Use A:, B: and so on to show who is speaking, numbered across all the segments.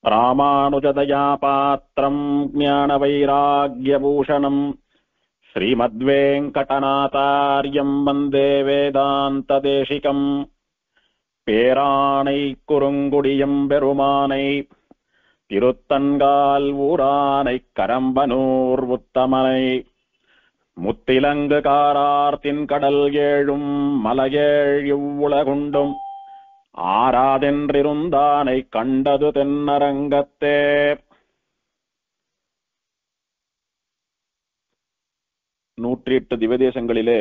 A: ராமானுஜதயா பாத்திரம் ஞானவைராக்யபூஷணம் ஸ்ரீமத்வேங்கடநாதார்யம் வந்தே வேதாந்ததேசிகம். பேரானை குறுங்குடியம் பெருமானை திருத்தன்கால் ஊரானை கரம்பனூர் உத்தமனை முத்திலங்கு காரார்த்தின் கடல் ஏழும் மலையேழ் இவ்வுலகுண்டும் ஆராதென்றிருந்தானை கண்டது தென்னரங்கத்தே. நூற்றி 8 திவ்யதேசங்களிலே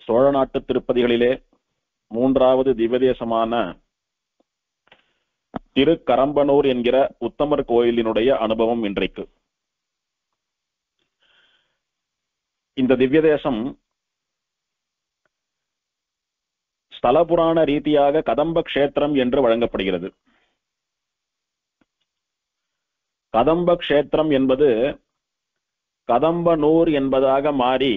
A: சோழ நாட்டு திருப்பதிகளிலே மூன்றாவது திவ்யதேசமான திருக்கரம்பனூர் என்கிற உத்தமர் கோயிலினுடைய அனுபவம் இன்றைக்கு. இந்த திவ்யதேசம் ஸ்தலபுராண ரீதியாக கதம்ப கஷேத்திரம் என்று வழங்கப்படுகிறது. கதம்ப கஷேத்திரம் என்பது கதம்பனூர் என்பதாக மாறி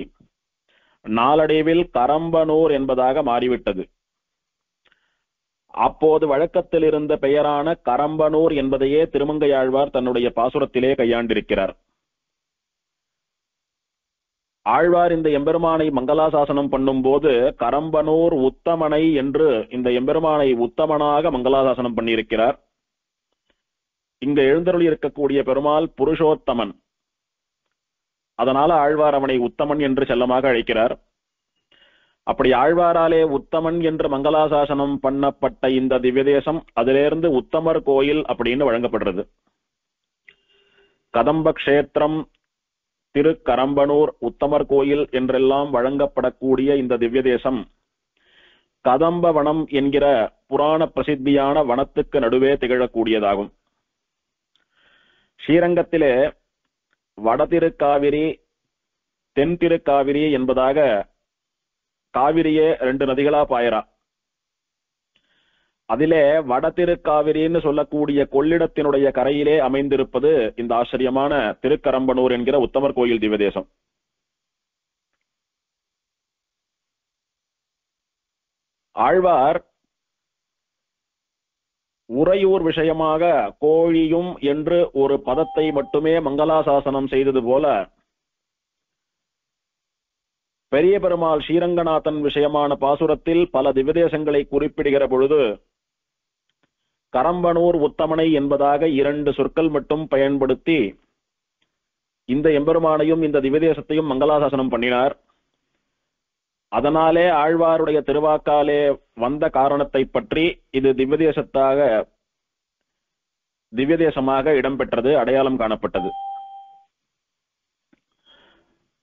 A: நாளடைவில் கரம்பனூர் என்பதாக மாறிவிட்டது. அப்போது வழக்கத்தில் இருந்த பெயரான கரம்பனூர் என்பதையே திருமங்கையாழ்வார் தன்னுடைய பாசுரத்திலே கையாண்டிருக்கிறார். ஆழ்வார் இந்த எம்பெருமானை மங்களாசாசனம் பண்ணும் போது கரம்பனூர் உத்தமனை என்று இந்த எம்பெருமானை உத்தமனாக மங்களாசாசனம் பண்ணியிருக்கிறார். இங்க எழுந்தருளி இருக்கக்கூடிய பெருமாள் புருஷோத்தமன். அதனால ஆழ்வார் அவனை உத்தமன் என்று செல்லமாக அழைக்கிறார். அப்படி ஆழ்வாராலே உத்தமன் என்று மங்களாசாசனம் பண்ணப்பட்ட இந்த திவ்யதேசம் அதிலிருந்து உத்தமர் கோயில் அப்படின்னு வழங்கப்படுறது. கதம்ப கஷேத்திரம், திருக்கரம்பனூர், உத்தமர் கோயில் என்றெல்லாம் வழங்கப்படக்கூடிய இந்த திவ்யதேசம் கதம்ப வனம் என்கிற புராண பிரசித்தியான வனத்துக்கு நடுவே திகழக்கூடியதாகும். ஸ்ரீரங்கத்திலே வடதிருக்காவிரி, தென் திருக்காவிரி என்பதாக காவிரியே 2 நதிகளா பாயரா. அதிலே வடதிருக்காவிரின்னு சொல்லக்கூடிய கொள்ளிடத்தினுடைய கரையிலே அமைந்திருப்பது இந்த ஆச்சரியமான திருக்கரம்பனூர் என்கிற உத்தமர் கோயில் திவ்யதேசம். ஆழ்வார் உறையூர் விஷயமாக கோழியும் என்று ஒரு பதத்தை மட்டுமே மங்களாசாசனம் செய்தது போல பெரிய பெருமாள் ஸ்ரீரங்கநாதன் விஷயமான பாசுரத்தில் பல திவ்யதேசங்களை குறிப்பிடுகிற பொழுது கரம்பனூர் உத்தமனை என்பதாக 2 சொற்கள் மட்டும் பயன்படுத்தி இந்த எம்பெருமானையும் இந்த திவ்யதேசத்தையும் மங்களாசாசனம் பண்ணினார். அதனாலே ஆழ்வாருடைய திருவாக்காலே வந்த காரணத்தை பற்றி இது திவ்யதேசமாக இடம்பெற்றது, அடையாளம் காணப்பட்டது.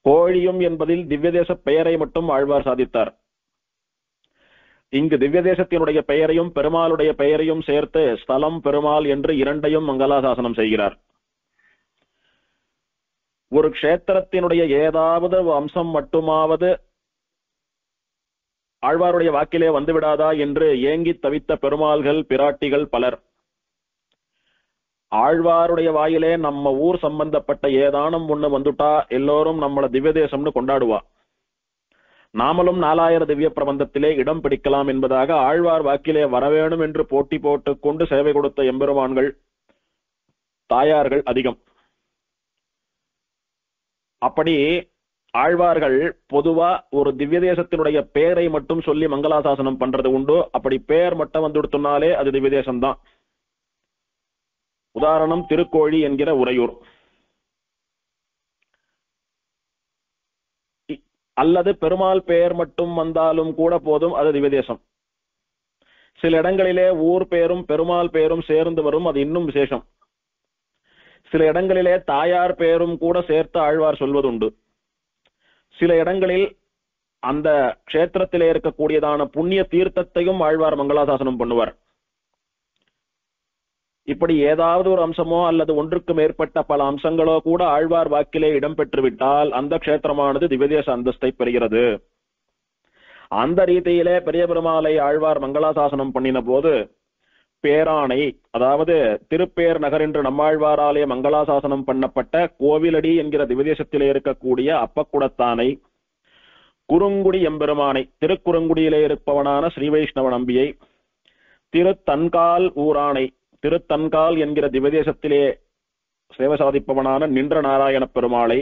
A: கோழியும் என்பதில் திவ்யதேச பெயரை மட்டும் ஆழ்வார் சாதித்தார். இங்கு திவ்யதேசத்தினுடைய பெயரையும் பெருமாளுடைய பெயரையும் சேர்த்து ஸ்தலம் பெருமாள் என்று 2ஐயும் மங்களாசாசனம் செய்கிறார். ஒரு க்ஷேத்திரத்தினுடைய ஏதாவது அம்சம் மட்டுமாவது ஆழ்வாருடைய வாக்கிலே வந்துவிடாதா என்று ஏங்கி தவித்த பெருமாள்கள் பிராட்டிகள் பலர். ஆழ்வாருடைய வாயிலே நம்ம ஊர் சம்பந்தப்பட்ட ஏதானும் ஒண்ணு வந்துட்டா எல்லோரும் நம்மள திவ்யதேசம்னு கொண்டாடுவா. நாமளும் 4000 திவ்ய பிரபந்தத்திலே இடம் பிடிக்கலாம் என்பதாக ஆழ்வார் வாக்கிலே வரவேணும் என்று போட்டி போட்டுக் கொண்டு சேவை கொடுத்த எம்பெருமான்கள், தாயார்கள் அதிகம். அப்படி ஆழ்வார்கள் பொதுவா ஒரு திவ்யதேசத்தினுடைய பெயரை மட்டும் சொல்லி மங்களாசாசனம் பண்றது உண்டு. அப்படி பெயர் மட்டும் வந்துடுத்துனாலே அது திவ்யதேசம்தான். உதாரணம் திருக்கோழி என்கிற உறையூர், அல்லது பெருமாள் பெயர் மட்டும் வந்தாலும் கூட போதும், அது திவ்யதேசம். சில இடங்களிலே ஊர் பெயரும் பெருமாள் பெயரும் சேர்ந்து வரும், அது இன்னும் விசேஷம். சில இடங்களிலே தாயார் பெயரும் கூட சேர்த்து ஆழ்வார் சொல்வதுண்டு. சில இடங்களில் அந்த க்ஷேத்திரத்திலே இருக்கக்கூடியதான புண்ணிய தீர்த்தத்தையும் ஆழ்வார் மங்களாசாசனம் பண்ணுவார். இப்படி ஏதாவது ஒரு அம்சமோ அல்லது ஒன்றுக்கு மேற்பட்ட பல அம்சங்களோ கூட ஆழ்வார் வாக்கிலே இடம்பெற்றுவிட்டால் அந்த க்ஷேத்திரமானது திவ்யதேச அந்தஸ்தை பெறுகிறது. அந்த ரீதியிலே பெரிய பெருமாளை ஆழ்வார் மங்களாசாசனம் பண்ணின போது பேரானை, அதாவது திருப்பேர் நகர் என்று நம்மாழ்வாராலே மங்களாசாசனம் பண்ணப்பட்ட கோவிலடி என்கிற திவ்யதேசத்திலே இருக்கக்கூடிய அப்பக்குடத்தானை, குறுங்குடி எம்பெருமானை, திருக்குறுங்குடியிலே இருப்பவனான ஸ்ரீ வைஷ்ணவ நம்பியை, திருத்தன்கால் ஊரானை, திருத்தன்கால் என்கிற திவதேசத்திலே சேவை சாதிப்பவனான நின்ற நாராயண பெருமாளை,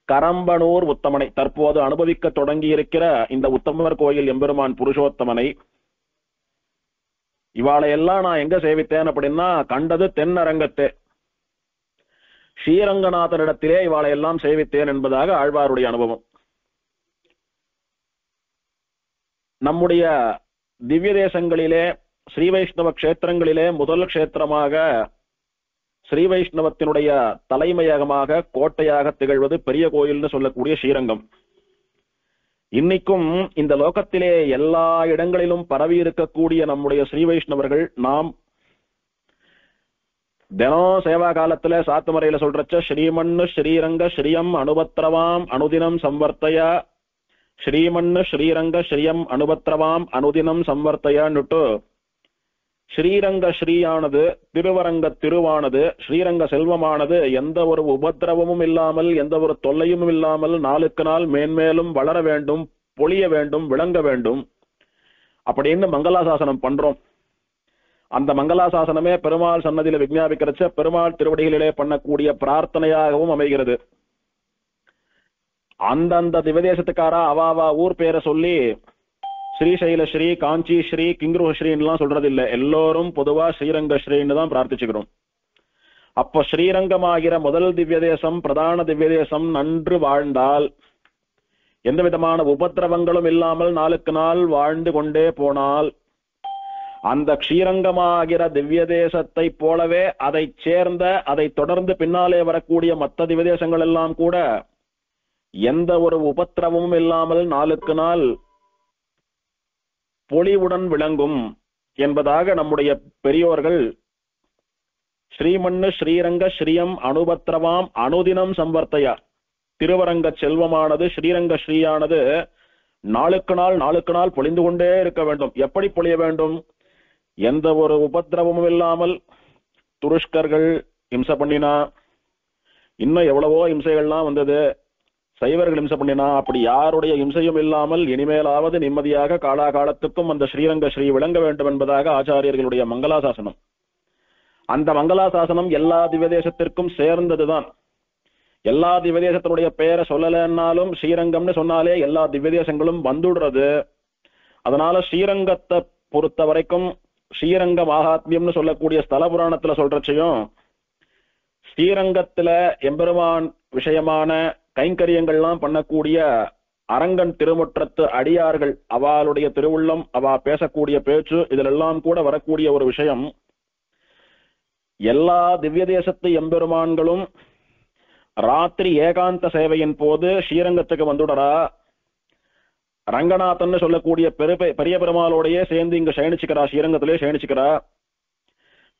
A: கரம்பனூர் உத்தமனை, தற்போது அனுபவிக்க தொடங்கி இருக்கிற இந்த உத்தமர் கோயில் எம்பெருமான் புருஷோத்தமனை, இவாளையெல்லாம் நான் எங்க சேவித்தேன் அப்படின்னா கண்டது தென்னரங்கத்தே, ஸ்ரீரங்கநாதனிடத்திலே இவாளையெல்லாம் சேவித்தேன் என்பதாக ஆழ்வாருடைய அனுபவம். நம்முடைய திவ்ய தேசங்களிலே ஸ்ரீ வைஷ்ணவ கஷேத்திரங்களிலே முதல் கஷேத்திரமாக ஸ்ரீ வைஷ்ணவத்தினுடைய தலைமையகமாக கோட்டையாக திகழ்வது பெரிய கோயில்னு சொல்லக்கூடிய ஸ்ரீரங்கம். இன்னைக்கும் இந்த லோகத்திலே எல்லா இடங்களிலும் பரவி இருக்கக்கூடிய நம்முடைய ஸ்ரீ வைஷ்ணவர்கள் நாம் தினம் சேவா காலத்துல சாத்துமறையில சொல்றச்ச ஸ்ரீமன்னு ஸ்ரீரங்க ஸ்ரீயம் அனுபத்திரவாம் அனுதினம் சம்வர்த்தயா, ஸ்ரீமன்னு ஸ்ரீரங்க ஸ்ரீயம் அனுபத்திரவாம் அனுதினம் சம்வர்த்தயான்னுட்டு ஸ்ரீரங்க ஸ்ரீயானது, திருவரங்க திருவானது, ஸ்ரீரங்க செல்வமானது எந்த ஒரு உபத்திரவமும் இல்லாமல் எந்த ஒரு தொல்லையும் இல்லாமல் நாளுக்கு நாள் மேன்மேலும் வளர வேண்டும், பொழிய வேண்டும், விளங்க வேண்டும் அப்படின்னு மங்களாசாசனம் பண்றோம். அந்த மங்களாசாசனமே பெருமாள் சன்னதியில விஞ்ஞாபிக்கிறச்ச பெருமாள் திருவடிகளிலே பண்ணக்கூடிய பிரார்த்தனையாகவும் அமைகிறது. அந்தந்த திவதேசத்துக்காரா அவாவா ஊர் பேரை சொல்லி ஸ்ரீசைல ஸ்ரீ, காஞ்சி ஸ்ரீ, கிங்குருஹ ஸ்ரீன்லாம் சொல்றது இல்லை, எல்லோரும் பொதுவா ஸ்ரீரங்க ஸ்ரீன்னு தான் பிரார்த்திச்சுக்கிறோம். அப்ப ஸ்ரீரங்கமாகிற முதல் திவ்ய தேசம், பிரதான திவ்ய தேசம் நன்று வாழ்ந்தால், எந்த விதமான உபத்திரவங்களும் இல்லாமல் நாளுக்கு நாள் வாழ்ந்து கொண்டே போனால், அந்த ஸ்ரீரங்கமாகிற திவ்ய தேசத்தை போலவே அதை சேர்ந்த அதை தொடர்ந்து பின்னாலே வரக்கூடிய மற்ற திவ்ய தேசங்கள் எல்லாம் கூட எந்த ஒரு உபத்திரவமும் இல்லாமல் நாளுக்கு நாள் பொலிவுடன் விளங்கும் என்பதாக நம்முடைய பெரியோர்கள் ஸ்ரீமன்னு ஸ்ரீரங்க ஸ்ரீயம் அனுபத்திரவாம் அனுதினம் சம்வர்த்தையா, திருவரங்க செல்வமானது ஸ்ரீரங்க ஸ்ரீயானது நாளுக்கு நாள் பொழிந்து கொண்டே இருக்க வேண்டும். எப்படி பொழிய வேண்டும்? எந்த ஒரு உபத்திரவமும் இல்லாமல். துருஷ்கர்கள் இம்சை பண்ணினா, இன்னும் எவ்வளவோ இம்சைகள்லாம் வந்தது, சைவர்கள் இம்சை பண்ணினா, அப்படி யாருடைய இம்சையும் இல்லாமல் இனிமேலாவது நிம்மதியாக காலாகாலத்துக்கும் அந்த ஸ்ரீரங்க ஸ்ரீ விளங்க வேண்டும் என்பதாக ஆச்சாரியர்களுடைய மங்களாசாசனம். அந்த மங்களாசாசனம் எல்லா திவ்யதேசத்திற்கும் சேர்ந்ததுதான். எல்லா திவ்யதேசத்தினுடைய பெயரை சொல்லலைன்னாலும் ஸ்ரீரங்கம்னு சொன்னாலே எல்லா திவ்யதேசங்களும் வந்துடுறது. அதனால ஸ்ரீரங்கத்தை பொறுத்த வரைக்கும் ஸ்ரீரங்க மகாத்மியம்னு சொல்லக்கூடிய ஸ்தல புராணத்துல சொல்றச்சையும், ஸ்ரீரங்கத்துல எம்பெருமான் விஷயமான கைங்கரியங்கள்லாம் பண்ணக்கூடிய அரங்கன் திருமுற்றத்து அடியார்கள் அவளுடைய திருவுள்ளம், அவ பேசக்கூடிய பேச்சு, இதிலெல்லாம் கூட வரக்கூடிய ஒரு விஷயம், எல்லா திவ்ய தேசத்து எம்பெருமான்களும் ராத்திரி ஏகாந்த சேவையின் போது ஸ்ரீரங்கத்துக்கு வந்துடறா. ரங்கநாதன் சொல்லக்கூடிய பெரிய பெருமாளோடையே சேர்ந்து இங்க சயனிச்சுக்கிறா, ஸ்ரீரங்கத்திலே சயனிச்சுக்கிறா.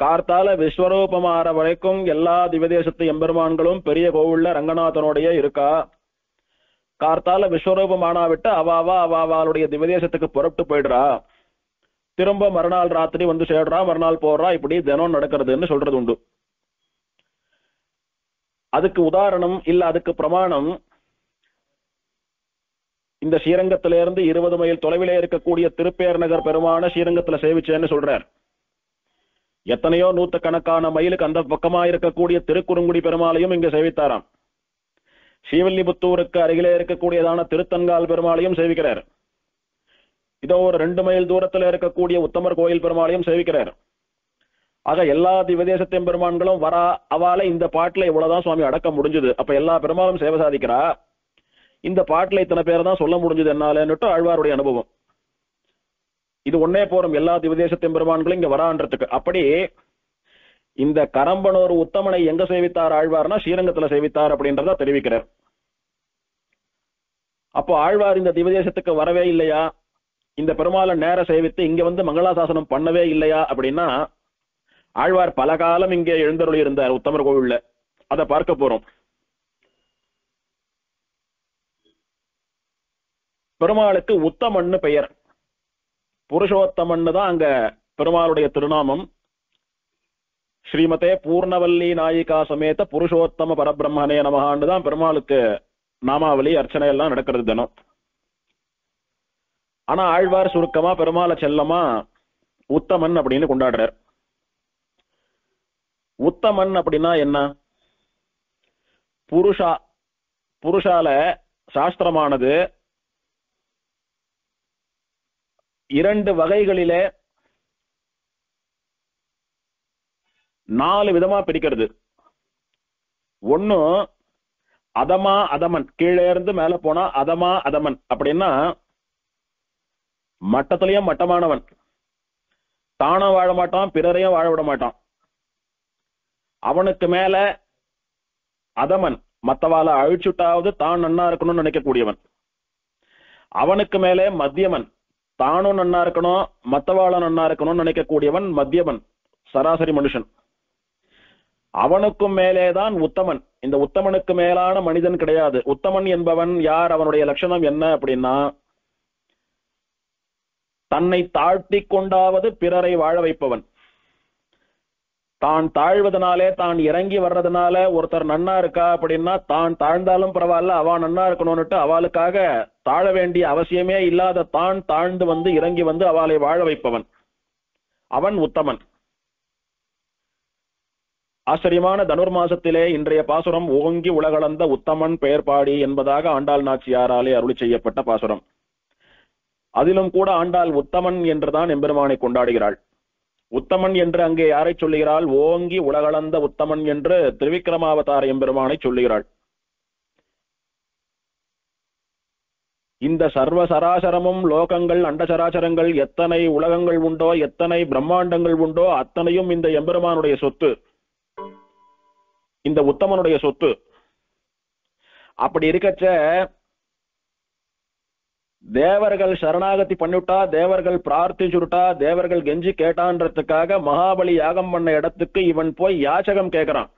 A: கார்த்தால விஸ்வரூபமாற வரைக்கும் எல்லா திவ்யதேசத்து எம்பெருமான்களும் பெரிய கோவில்ல ரங்கநாதனோடைய இருக்கா. கார்த்தால விஸ்வரூபமானா விட்டு அவாவாளுடைய திவ்யதேசத்துக்கு புறப்பட்டு போயிடுறா. திரும்ப மறுநாள் ராத்திரி வந்து சேர்றா, மறுநாள் போடுறா. இப்படி தினம் நடக்கிறதுன்னு சொல்றது உண்டு. அதுக்கு உதாரணம் இல்ல, அதுக்கு பிரமாணம் இந்த ஸ்ரீரங்கத்திலிருந்து 20 மைல் தொலைவிலே இருக்கக்கூடிய திருப்பேர் நகர் பெருமான ஸ்ரீரங்கத்துல சேவிச்சேன்னு சொல்றார். எத்தனையோ நூற்றுக்கணக்கான மைலுக்கு அந்த பக்கமா இருக்கக்கூடிய திருக்குறுங்குடி பெருமாளையும் இங்க சேவித்தாராம். ஸ்ரீவில்லிபுத்தூருக்கு அருகிலே இருக்கக்கூடியதான திருத்தன்கால் பெருமாளையும் சேவிக்கிறார். இதோ ஒரு 2 மைல் தூரத்துல இருக்கக்கூடிய உத்தமர் கோயில் பெருமாளையும் சேவிக்கிறார். ஆக எல்லா திவ்யதேசத்தின் பெருமான்களும் வரா. அவால இந்த பாட்டுல இவ்வளவுதான் சுவாமி அடக்க முடிஞ்சது. அப்ப எல்லா பெருமாளும் சேவை சாதிக்கிறா. இந்த பாட்டுல இத்தனை பேர் தான் சொல்ல முடிஞ்சது என்னாலன்னுட்டு ஆழ்வாருடைய அனுபவம். இது ஒன்னே போறோம் எல்லா திவ்யதேசத்தின் பெருமான்களும் இங்க வரான்றதுக்கு. அப்படி இந்த கரம்பனூர் உத்தமனை எங்க சேவித்தார் ஆழ்வார்னா ஸ்ரீரங்கத்துல சேவித்தார் அப்படின்றத தெரிவிக்கிறார். அப்போ ஆழ்வார் இந்த திவ்யதேசத்துக்கு வரவே இல்லையா, இந்த பெருமாளை நேர சேவித்து இங்க வந்து மங்களாசாசனம் பண்ணவே இல்லையா அப்படின்னா, ஆழ்வார் பல காலம் இங்கே எழுந்தருளி இருந்தார் உத்தமர் கோவில்ல. அதை பார்க்க போறோம். பெருமாளுக்கு உத்தமன்னு பெயர். புருஷோத்தமன்னு தான் அங்க பெருமாளுடைய திருநாமம். ஸ்ரீமதே பூர்ணவல்லி நாயிகா சமேத புருஷோத்தம பரபிரம்மனே நமகான்னு தான் பெருமாளுக்கு நாமாவளி அர்ச்சனை எல்லாம் நடக்கிறது தினம். ஆனா ஆழ்வார் சுருக்கமா பெருமாளை செல்லமா உத்தமன் அப்படின்னு கொண்டாடுறார். உத்தமன் அப்படின்னா என்ன? புருஷால சாஸ்திரமானது 2 வகைகளிலே 4 விதமா பிரிக்கிறது. ஒண்ணு அதமா அதமன், கீழே இருந்து மேல போனா அதமா அதமன் அப்படின்னா மட்டத்திலையும் மட்டமானவன், தானும் வாழ மாட்டான், பிறரையும் வாழ விட மாட்டான். அவனுக்கு மேல அதமன், மத்தவாளை அழிச்சுட்டாவது தான் நன்னா இருக்கணும்னு நினைக்கக்கூடியவன். அவனுக்கு மேலே மத்தியமன், தானும் நன்னா இருக்கணும் மத்தவாள நன்னா இருக்கணும்னு நினைக்கக்கூடியவன் மத்தியமன், சராசரி மனுஷன். அவனுக்கும் மேலேதான் உத்தமன். இந்த உத்தமனுக்கு மேலான மனிதன் கிடையாது. உத்தமன் என்பவன் யார்? அவனுடைய லட்சணம் என்ன அப்படின்னா, தன்னை தாழ்த்தி கொண்டாவது பிறரை வாழ வைப்பவன். தான் தாழ்வதனாலே, தான் இறங்கி வர்றதுனால ஒருத்தர் நன்னா இருக்கா அப்படின்னா, தான் தாழ்ந்தாலும் பரவாயில்ல அவ நன்னா இருக்கணும்னுட்டு அவளுக்காக தாழ வேண்டிய அவசியமே இல்லாத தான் தாழ்ந்து வந்து இறங்கி வந்து அவளை வாழ வைப்பவன், அவன் உத்தமன். ஆச்சரியமான தனுர்மாசத்திலே இன்றைய பாசுரம் ஓங்கி உலகளந்த உத்தமன் பெயர் பாடி என்பதாக ஆண்டாள் நாச்சியாராலே அருளி செய்யப்பட்ட பாசுரம். அதிலும் கூட ஆண்டாள் உத்தமன் என்றுதான் எம்பெருமானை கொண்டாடுகிறாள். உத்தமன் என்று அங்கே யாரை சொல்லுகிறாள்? ஓங்கி உலகளந்த உத்தமன் என்று திருவிக்கிரமாவதார எம்பெருமானை சொல்லுகிறாள். இந்த சர்வ சராசரமும் லோகங்கள், அண்டசராசரங்கள், எத்தனை உலகங்கள் உண்டோ, எத்தனை பிரம்மாண்டங்கள் உண்டோ அத்தனையும் இந்த எம்பெருமானுடைய சொத்து, இந்த உத்தமனுடைய சொத்து. அப்படி இருக்கச்ச தேவர்கள் சரணாகதி பண்ணிவிட்டா, தேவர்கள் பிரார்த்திச்சுட்டா, தேவர்கள் கெஞ்சி கேட்டான்றதுக்காக மகாபலி யாகம் பண்ண இடத்துக்கு இவன் போய் யாச்சகம் கேட்கிறான்.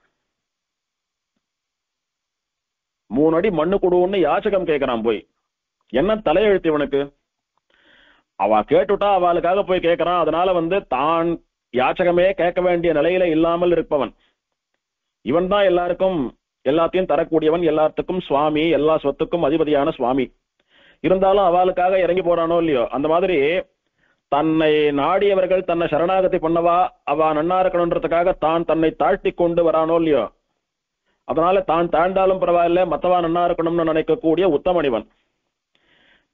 A: 3 அடி மண்ணு கொடுன்னு யாச்சகம் கேட்கிறான். போய் என்ன தலையெழுத்து இவனுக்கு? அவ கேட்டுட்டா அவளுக்காக போய் கேட்கிறான். அதனால தான் யாச்சகமே கேட்க வேண்டிய நிலையில இல்லாமல் இருப்பவன் இவன் தான் எல்லாருக்கும் எல்லாத்தையும் தரக்கூடியவன், எல்லாத்துக்கும் சுவாமி, எல்லா சொத்துக்கும் அதிபதியான சுவாமி. இருந்தாலும் அவளுக்காக இறங்கி போறானோ இல்லையோ, அந்த மாதிரி தன்னை நாடியவர்கள் தன்னை சரணாகதி பண்ணவா அவ நன்னா இருக்கணுன்றதுக்காக தான் தன்னை தாழ்த்தி கொண்டு வரானோ இல்லையோ, அதனால தான் தாழ்ந்தாலும் பரவாயில்ல மத்தவா நன்னா இருக்கணும்னு நினைக்கக்கூடிய உத்தமனிவன்.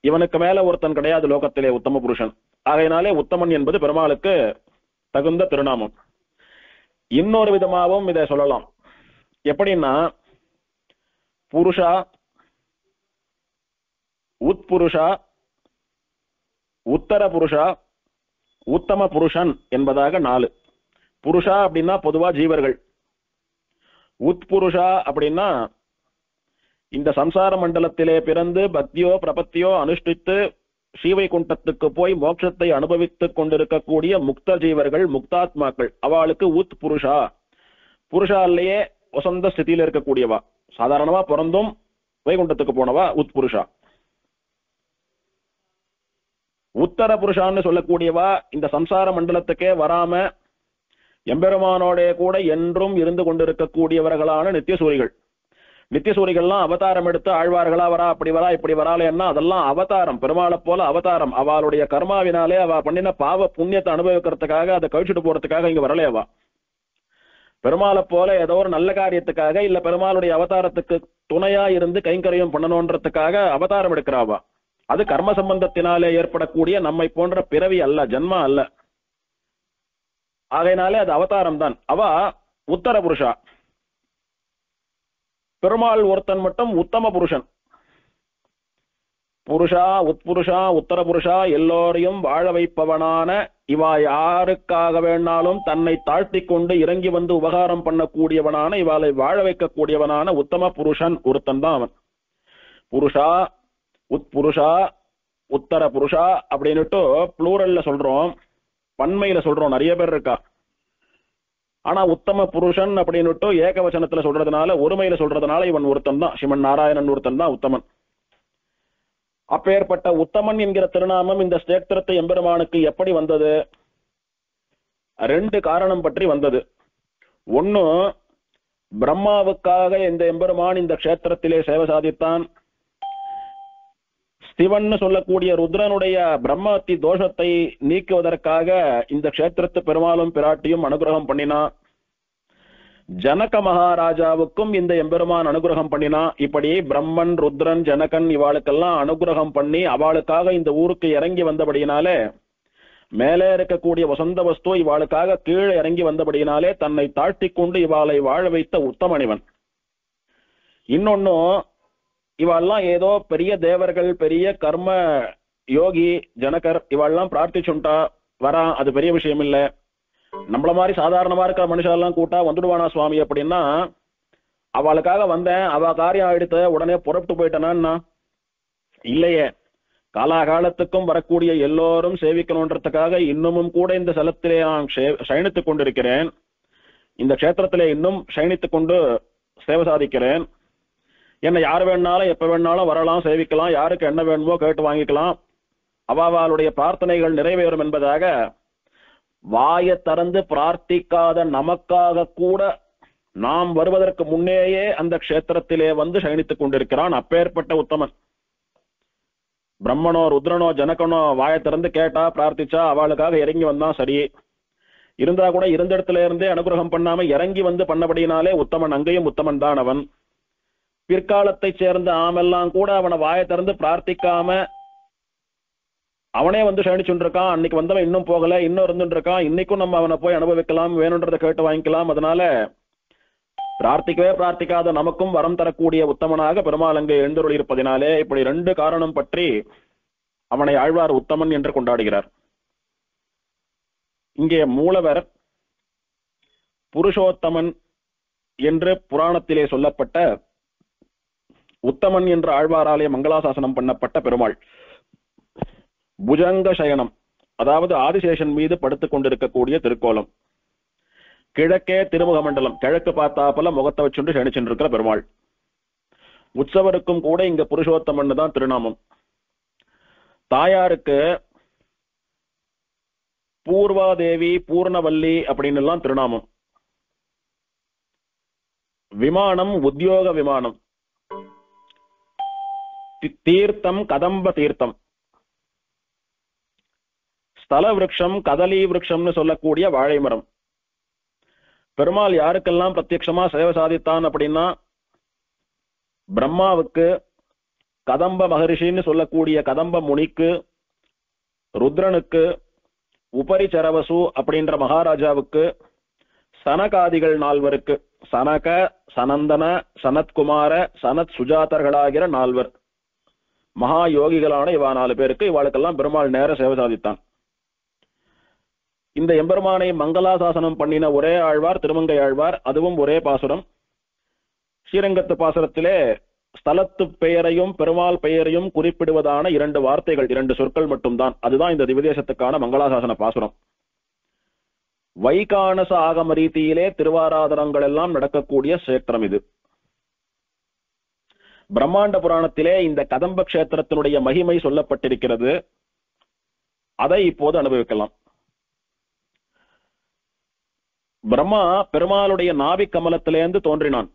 A: இவனுக்கு மேல ஒருத்தன் கிடையாது லோகத்திலே உத்தம புருஷன். ஆகையினாலே உத்தமன் என்பது பெருமாளுக்கு தகுந்த திருநாமம். இன்னொரு விதமாகவும் இதை சொல்லலாம். எப்படின்னா, புருஷா, உட்புருஷா, உத்தர புருஷா, உத்தம புருஷன் என்பதாக 4. புருஷா அப்படின்னா பொதுவா ஜீவர்கள். உட்புருஷா அப்படின்னா இந்த சம்சார மண்டலத்திலே பிறந்து பக்தியோ பிரபத்தியோ அனுஷ்டித்து ஸ்ரீவைகுண்டத்துக்கு போய் மோட்சத்தை அனுபவித்துக் கொண்டிருக்கக்கூடிய முக்த ஜீவர்கள், முக்தாத்மாக்கள், அவளுக்கு உத் புருஷா. புருஷாலேயே வசந்த ஸ்திதியில இருக்கக்கூடியவா, சாதாரணமா பிறந்தும் வைகுண்டத்துக்கு போனவா உட்புருஷா. உத்தர புருஷான்னு சொல்லக்கூடியவா இந்த சம்சார மண்டலத்துக்கே வராம எம்பெருமானோட கூட என்றும் இருந்து கொண்டிருக்கக்கூடியவர்களான நித்தியசூரிகள். நித்தியசூரிகள்லாம் அவதாரம் எடுத்து ஆழ்வார்களா வரா, அப்படி வரா, இப்படி வராலேன்னா அதெல்லாம் அவதாரம், பெருமாளை போல அவதாரம். அவளுடைய கர்மாவினாலே அவ பண்ணின பாவ புண்ணியத்தை அனுபவிக்கிறதுக்காக, அதை கழிச்சுட்டு போறதுக்காக இங்க வரலையவா. பெருமாளை போல ஏதோ ஒரு நல்ல காரியத்துக்காக, இல்ல பெருமாளுடைய அவதாரத்துக்கு துணையா இருந்து கைங்கரியம் பண்ணணும்ன்றதுக்காக அவதாரம் எடுக்கிறாவா. அது கர்ம சம்பந்தத்தினாலே ஏற்படக்கூடிய நம்மை போன்ற பிறவி அல்ல, ஜன்மா அல்ல. ஆகையினாலே அது அவதாரம் தான். அவ உத்தர புருஷா. பெருமாள் ஒருத்தன் மட்டும் உத்தம புருஷன். புருஷா, உட்புருஷா, உத்தர புருஷா எல்லோரையும் வாழ வைப்பவனான இவா யாருக்காக வேணாலும் தன்னை தாழ்த்தி கொண்டு இறங்கி வந்து உபகாரம் பண்ணக்கூடியவனான, இவாளை வாழ வைக்கக்கூடியவனான உத்தம புருஷன் ஒருத்தன் தான் அவன். புருஷா, உட்புருஷா, உத்தர புருஷா அப்படின்னுட்டு புளூரல்ல சொல்றோம், பன்மையில சொல்றோம், நிறைய பேர் இருக்கா. ஆனா உத்தம புருஷன் அப்படின்னுட்டு ஏகவசனத்துல சொல்றதுனால, ஒருமையில சொல்றதுனால இவன் ஒருத்தன் தான், ஸ்ரீமன் நாராயணன் ஒருத்தன் தான் உத்தமன். அப்பேற்பட்ட உத்தமன் என்கிற திருநாமம் இந்த ஸ்தோத்திரத்தை எம்பெருமானுக்கு எப்படி வந்தது? 2 காரணம் பற்றி வந்தது. ஒன்னு, பிரம்மாவுக்காக இந்த எம்பெருமான் இந்த க்ஷேத்திரத்திலே சேவை சாதித்தான். சிவன் சொல்லக்கூடிய ருத்ரனுடைய பிரம்மத்தி தோஷத்தை நீக்குவதற்காக இந்த க்ஷேத்திரத்து பெருமாளும் பிராட்டியும் அனுகிரகம் பண்ணினா. ஜனக மகாராஜாவுக்கும் இந்த எம்பெருமான் அனுகிரகம் பண்ணினா. இப்படி பிரம்மன், ருத்ரன், ஜனகன் இவாளுக்கெல்லாம் அனுகிரகம் பண்ணி அவளுக்காக இந்த ஊருக்கு இறங்கி வந்தபடியினாலே, மேலே இருக்கக்கூடிய வசந்த வஸ்து இவாளுக்காக கீழே இறங்கி வந்தபடியினாலே தன்னை தாழ்த்தி கொண்டு இவாளை வாழ வைத்த உத்தமனிவன். இன்னொன்னும், இவாள்லாம் ஏதோ பெரிய தேவர்கள், பெரிய கர்ம யோகி ஜனகர் இவாள்லாம் பிரார்த்திச்சுட்டா வரா, அது பெரிய விஷயம் இல்ல. நம்மள மாதிரி சாதாரணமா இருக்கிற மனுஷெல்லாம் கூட்டா வந்துடுவானா சுவாமி அப்படின்னா, அவளுக்காக வந்தேன், அவ காரியம் ஆயிடுத்த உடனே புறப்பட்டு போயிட்டனா இல்லையே. காலாகாலத்துக்கும் வரக்கூடிய எல்லோரும் சேவிக்கணுன்றதுக்காக இன்னமும் கூட இந்த ஸ்தலத்திலே நான் சயனித்துக் கொண்டிருக்கிறேன். இந்த க்ஷேத்திரத்திலே இன்னும் சயனித்துக் கொண்டு சேவை சாதிக்கிறேன். என்னை யார் வேணாலும் எப்ப வேணாலும் வரலாம், சேவிக்கலாம், யாருக்கு என்ன வேணுமோ கேட்டு வாங்கிக்கலாம். அவளுடைய பிரார்த்தனைகள் நிறைவேறும் என்பதாக வாயை திறந்து பிரார்த்திக்காத நமக்காக கூட நாம் வருவதற்கு முன்னேயே அந்த க்ஷேத்திரத்திலே வந்து சயனித்துக் கொண்டிருக்கிறான் அப்பேற்பட்ட உத்தமன். பிரம்மனோ, ருத்ரனோ, ஜனகனோ வாயை திறந்து கேட்டா பிரார்த்திச்சா அவளுக்காக இறங்கி வந்தான் சரி. இருந்தா கூட இருந்த இடத்துல இருந்தே அனுகிரகம் பண்ணாம இறங்கி வந்து பண்ணபடினாலே உத்தமன், அங்கேயும் உத்தமன் தான் அவன். பிற்காலத்தை சேர்ந்த ஆமெல்லாம் கூட அவனை வாயை திறந்து பிரார்த்திக்காம அவனே வந்து சயனிச்சுட்டு இருக்கான். அன்னைக்கு வந்தவன் இன்னும் போகல, இன்னும் இருந்துட்டு இருக்கான். இன்னைக்கும் நம்ம அவனை போய் அனுபவிக்கலாம், வேணுன்றதை கேட்டு வாங்கிக்கலாம். அதனால பிரார்த்திக்கவே பிரார்த்திக்காத நமக்கும் வரம் தரக்கூடிய உத்தமனாக பெருமாள் அங்கே எழுந்தருள் இருப்பதினாலே இப்படி ரெண்டு காரணம் பற்றி அவனை ஆழ்வார் உத்தமன் என்று கொண்டாடுகிறார். இங்கே மூலவர் புருஷோத்தமன் என்று புராணத்திலே சொல்லப்பட்ட உத்தமன் என்ற ஆழ்வாராலே மங்களாசாசனம் பண்ணப்பட்ட பெருமாள். புஜங்க சயனம், அதாவது ஆதிசேஷன் மீது படுத்துக் கொண்டிருக்கக்கூடிய திருக்கோலம். கிழக்கே திருமுக மண்டலம், கிழக்கு பார்த்தாப்பல முகத்தை வச்சுட்டு சயனிச்சுட்டு இருக்கிற பெருமாள். உற்சவருக்கும் கூட இங்க புருஷோத்தமன் தான் திருநாமம். தாயாருக்கு பூர்வாதேவி, பூர்ணவல்லி அப்படின்னு எல்லாம் திருநாமம். விமானம் உத்தியோக விமானம். தீர்த்தம் கதம்ப தீர்த்தம். ஸ்தல விருட்சம் கதலி விருட்சம்னு சொல்லக்கூடிய வாழை மரம். பெருமாள் யாருக்கெல்லாம் பிரத்யட்சமா சேவை சாதித்தான் அப்படின்னா, பிரம்மாவுக்கு, கதம்ப மகரிஷின்னு சொல்லக்கூடிய கதம்ப முனிக்கு, ருத்ரனுக்கு, உபரிச்சரவசு அப்படின்ற மகாராஜாவுக்கு, சனகாதிகள் 4 சனக, சனந்தன, சனத்குமார, சனத் சுஜாதர்களாகிற 4 மகா யோகிகளான இவா 4 பேருக்கு இவாளுக்கெல்லாம் பெருமாள் நேர சேவை சாதித்தான். இந்த எம்பெருமானை மங்களாசாசனம் பண்ணின ஒரே ஆழ்வார் திருமங்கை ஆழ்வார். அதுவும் ஒரே பாசுரம். ஸ்ரீரங்கத்து பாசுரத்திலே ஸ்தலத்து பெயரையும் பெருமாள் பெயரையும் குறிப்பிடுவதான 2 வார்த்தைகள், 2 சொற்கள் மட்டும்தான். அதுதான் இந்த திவ்யதேசத்துக்கான மங்களாசாசன பாசுரம். வைகானச ஆகம ரீதியிலே திருவாராதனங்கள் எல்லாம் நடக்கக்கூடிய கஷேத்திரம் இது. பிரம்மாண்ட புராணத்திலே இந்த கதம்ப கஷேத்திரத்தினுடைய மகிமை சொல்லப்பட்டிருக்கிறது. அதை இப்போது அனுபவிக்கலாம். பிரம்மா பெருமாளுடைய நாவி கமலத்திலேருந்து தோன்றினான்.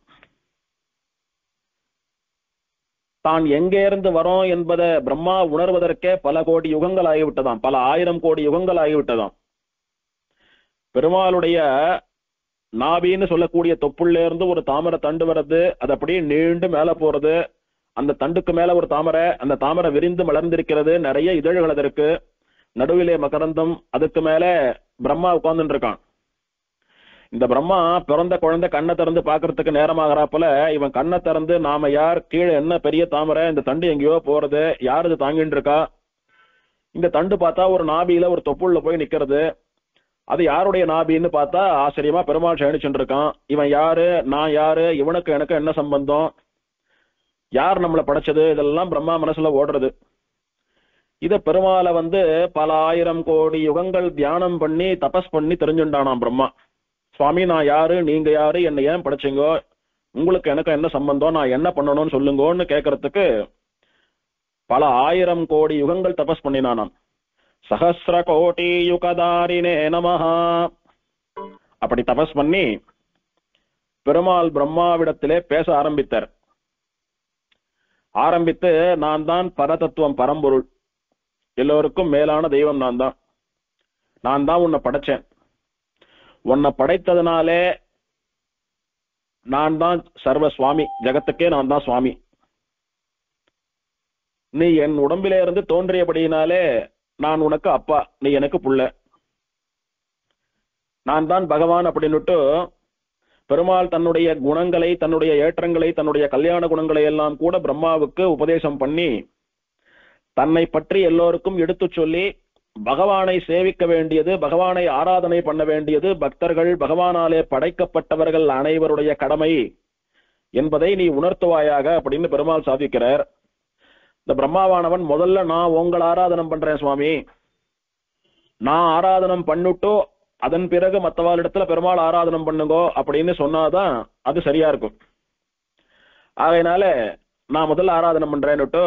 A: தான் எங்கே இருந்து வரோம் என்பதை பிரம்மா உணர்வதற்கே பல கோடி யுகங்கள் ஆகிவிட்டதாம், பல 1000 கோடி யுகங்கள் ஆகிவிட்டதாம். பெருமாளுடைய நாபின்னு சொல்லக்கூடிய தொப்புள்ள இருந்து ஒரு தாமரை தண்டு வர்றது, அது அப்படியே நீண்டு மேல போறது. அந்த தண்டுக்கு மேல ஒரு தாமரை, அந்த தாமரை விரிந்து மலர்ந்திருக்கிறது, நிறைய இதழ்கள் அதற்கு, நடுவிலே மகரந்தம், அதுக்கு மேல பிரம்மா உட்கார்ந்துட்டு இருக்கான். இந்த பிரம்மா பிறந்த குழந்தை கண்ணை திறந்து பாக்குறதுக்கு நேரமாகறாப்புல இவன் கண்ணை திறந்து நாம யார், கீழே என்ன பெரிய தாமரை, இந்த தண்டு எங்கேயோ போறது, யார் இது தாங்கிட்டு இருக்கா, இந்த தண்டு பார்த்தா ஒரு நாபியில ஒரு தொப்புள்ள போய் நிக்கிறது, அது யாருடைய நாபின்னு பார்த்தா ஆச்சரியமா பெருமாள் சயனிச்சுட்டு இருக்கான். இவன் யாரு, நான் யாரு, இவனுக்கு எனக்கு என்ன சம்பந்தம், யார் நம்மளை படைச்சது, இதெல்லாம் பிரம்மா மனசுல ஓடுறது. இத பெருமாளை பல 1000 கோடி யுகங்கள் தியானம் பண்ணி தபஸ் பண்ணி தெரிஞ்சுட்டானாம் பிரம்மா. சுவாமி நான் யாரு, நீங்க யாரு, என்னை ஏன் படைச்சிங்கோ, உங்களுக்கு எனக்கு என்ன சம்பந்தம், நான் என்ன பண்ணணும்னு சொல்லுங்கன்னு கேட்கறதுக்கு பல 1000 கோடி யுகங்கள் தபஸ் பண்ணினானாம். சஹஸ்ர கோடி யுகதாரினே நமஹா அப்படி தபஸ் பண்ணி பெருமாள் பிரம்மாவிடத்திலே பேச ஆரம்பித்தார். ஆரம்பித்து நான் தான் பரதத்துவம், பரம்பொருள், எல்லோருக்கும் மேலான தெய்வம் நான் தான் உன்னை படைச்சேன். உன்னை படைத்ததுனாலே நான் தான் சர்வ சுவாமி, ஜகத்துக்கே நான் தான் சுவாமி. நீ என் உடம்பிலே இருந்து தோன்றியபடியினாலே நான் உனக்கு அப்பா, நீ எனக்கு புள்ள. நான் தான் பகவான் அப்படின்னுட்டு பெருமாள் தன்னுடைய குணங்களை, தன்னுடைய ஏற்றங்களை, தன்னுடைய கல்யாண குணங்களை எல்லாம் கூட பிரம்மாவுக்கு உபதேசம் பண்ணி தன்னை பற்றி எல்லோருக்கும் எடுத்து சொல்லி பகவானை சேவிக்க வேண்டியது, பகவானை ஆராதனை பண்ண வேண்டியது பக்தர்கள், பகவானாலே படைக்கப்பட்டவர்கள் அனைவருடைய கடமை என்பதை நீ உணர்த்துவாயாக அப்படின்னு பெருமாள் சாதிக்கிறார். இந்த பிரம்மாவானவன் முதல்ல நான் உங்களை ஆராதனம் பண்றேன் சுவாமி, நான் ஆராதனம் பண்ணிட்டு அதன் பிறகு மற்றவாளிடத்துல பெருமாள் ஆராதனம் பண்ணுங்கோ அப்படின்னு சொன்னாதான் அது சரியா இருக்கும். ஆகையினால நான் முதல்ல ஆராதனம் பண்றேன்னுட்டு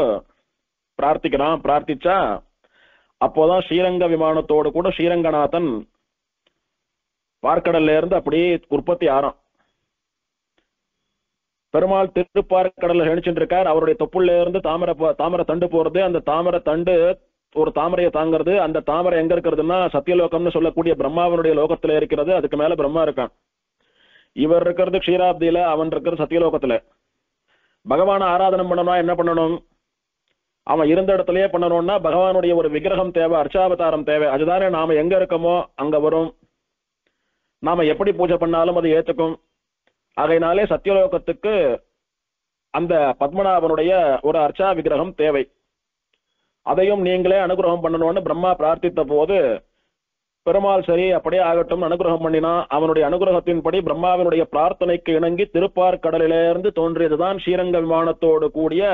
A: பிரார்த்திக்கிறான். பிரார்த்திச்சா அப்போதான் ஸ்ரீரங்க விமானத்தோடு கூட ஸ்ரீரங்கநாதன் பார்க்கடல்ல இருந்து அப்படியே உற்பத்தி ஆறான். பெருமாள் திருப்பார்க்கடல்ல நினைச்சுட்டு இருக்கார். அவருடைய தொப்புள்ள இருந்து தாமரை தண்டு போறது, அந்த தாமரை தண்டு ஒரு தாமரையை தாங்கிறது. அந்த தாமரை எங்க இருக்கிறதுன்னா சத்தியலோகம்னு சொல்லக்கூடிய பிரம்மாவனுடைய லோகத்துல இருக்கிறது. அதுக்கு மேல பிரம்மா இருக்கான். இவர் இருக்கிறது க்ஷீராப்தியில, அவன் இருக்கிறது சத்தியலோகத்துல. பகவான ஆராதனம் பண்ணணும்னா என்ன பண்ணணும்? அவன் இருந்த இடத்துலயே பண்ணணும்னா பகவானுடைய ஒரு விக்கிரகம் தேவை, அர்ச்சாவதாரம் தேவை. அதுதானே நாம எங்க இருக்கோமோ அங்க வரும். நாம எப்படி பூஜை பண்ணாலும் அது ஏத்துக்கும். ஆகையினாலே சத்தியலோகத்துக்கு அந்த பத்மநாபனுடைய ஒரு அர்ச்சா விக்கிரகம் தேவை. அதையும் நீங்களே அனுகிரகம் பண்ணணும்னு பிரம்மா பிரார்த்தித்த போது பெருமாள் சரி அப்படியே ஆகட்டும் அனுகிரகம் பண்ணினா. அவனுடைய அனுகிரகத்தின்படி பிரம்மாவினுடைய பிரார்த்தனைக்கு இணங்கி திருப்பார்க்கடலிலிருந்து தோன்றியதுதான் ஸ்ரீரங்க விமானத்தோடு கூடிய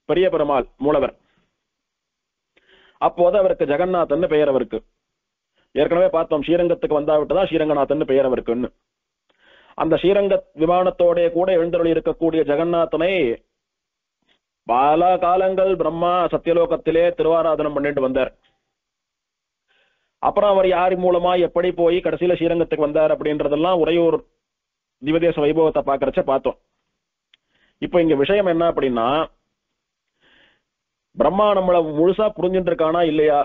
A: பெரிய பெருமாள் மூலவர். அப்போது அவருக்கு ஜெகநாதன் பெயர். அவருக்கு ஏற்கனவே பார்த்தோம், ஸ்ரீரங்கத்துக்கு வந்தாவிட்டுதான் ஸ்ரீரங்கநாதன் பெயர் அவருக்குன்னு. அந்த ஸ்ரீரங்க விமானத்தோட கூட எழுந்தருளி இருக்கக்கூடிய ஜெகநாதனை பல காலங்கள் பிரம்மா சத்தியலோகத்திலே திருவாராதனம் பண்ணிட்டு வந்தார். அப்புறம் அவர் யார் மூலமா எப்படி போய் கடைசியில ஸ்ரீரங்கத்துக்கு வந்தார் அப்படின்றதெல்லாம் உறையூர் திவதேச வைபவத்தை பாக்குறச்ச பார்த்தோம். இப்ப இங்க விஷயம் என்ன அப்படின்னா, பிரம்மா நம்மள முழுசா புரிஞ்சுட்டு இருக்கானா இல்லையா?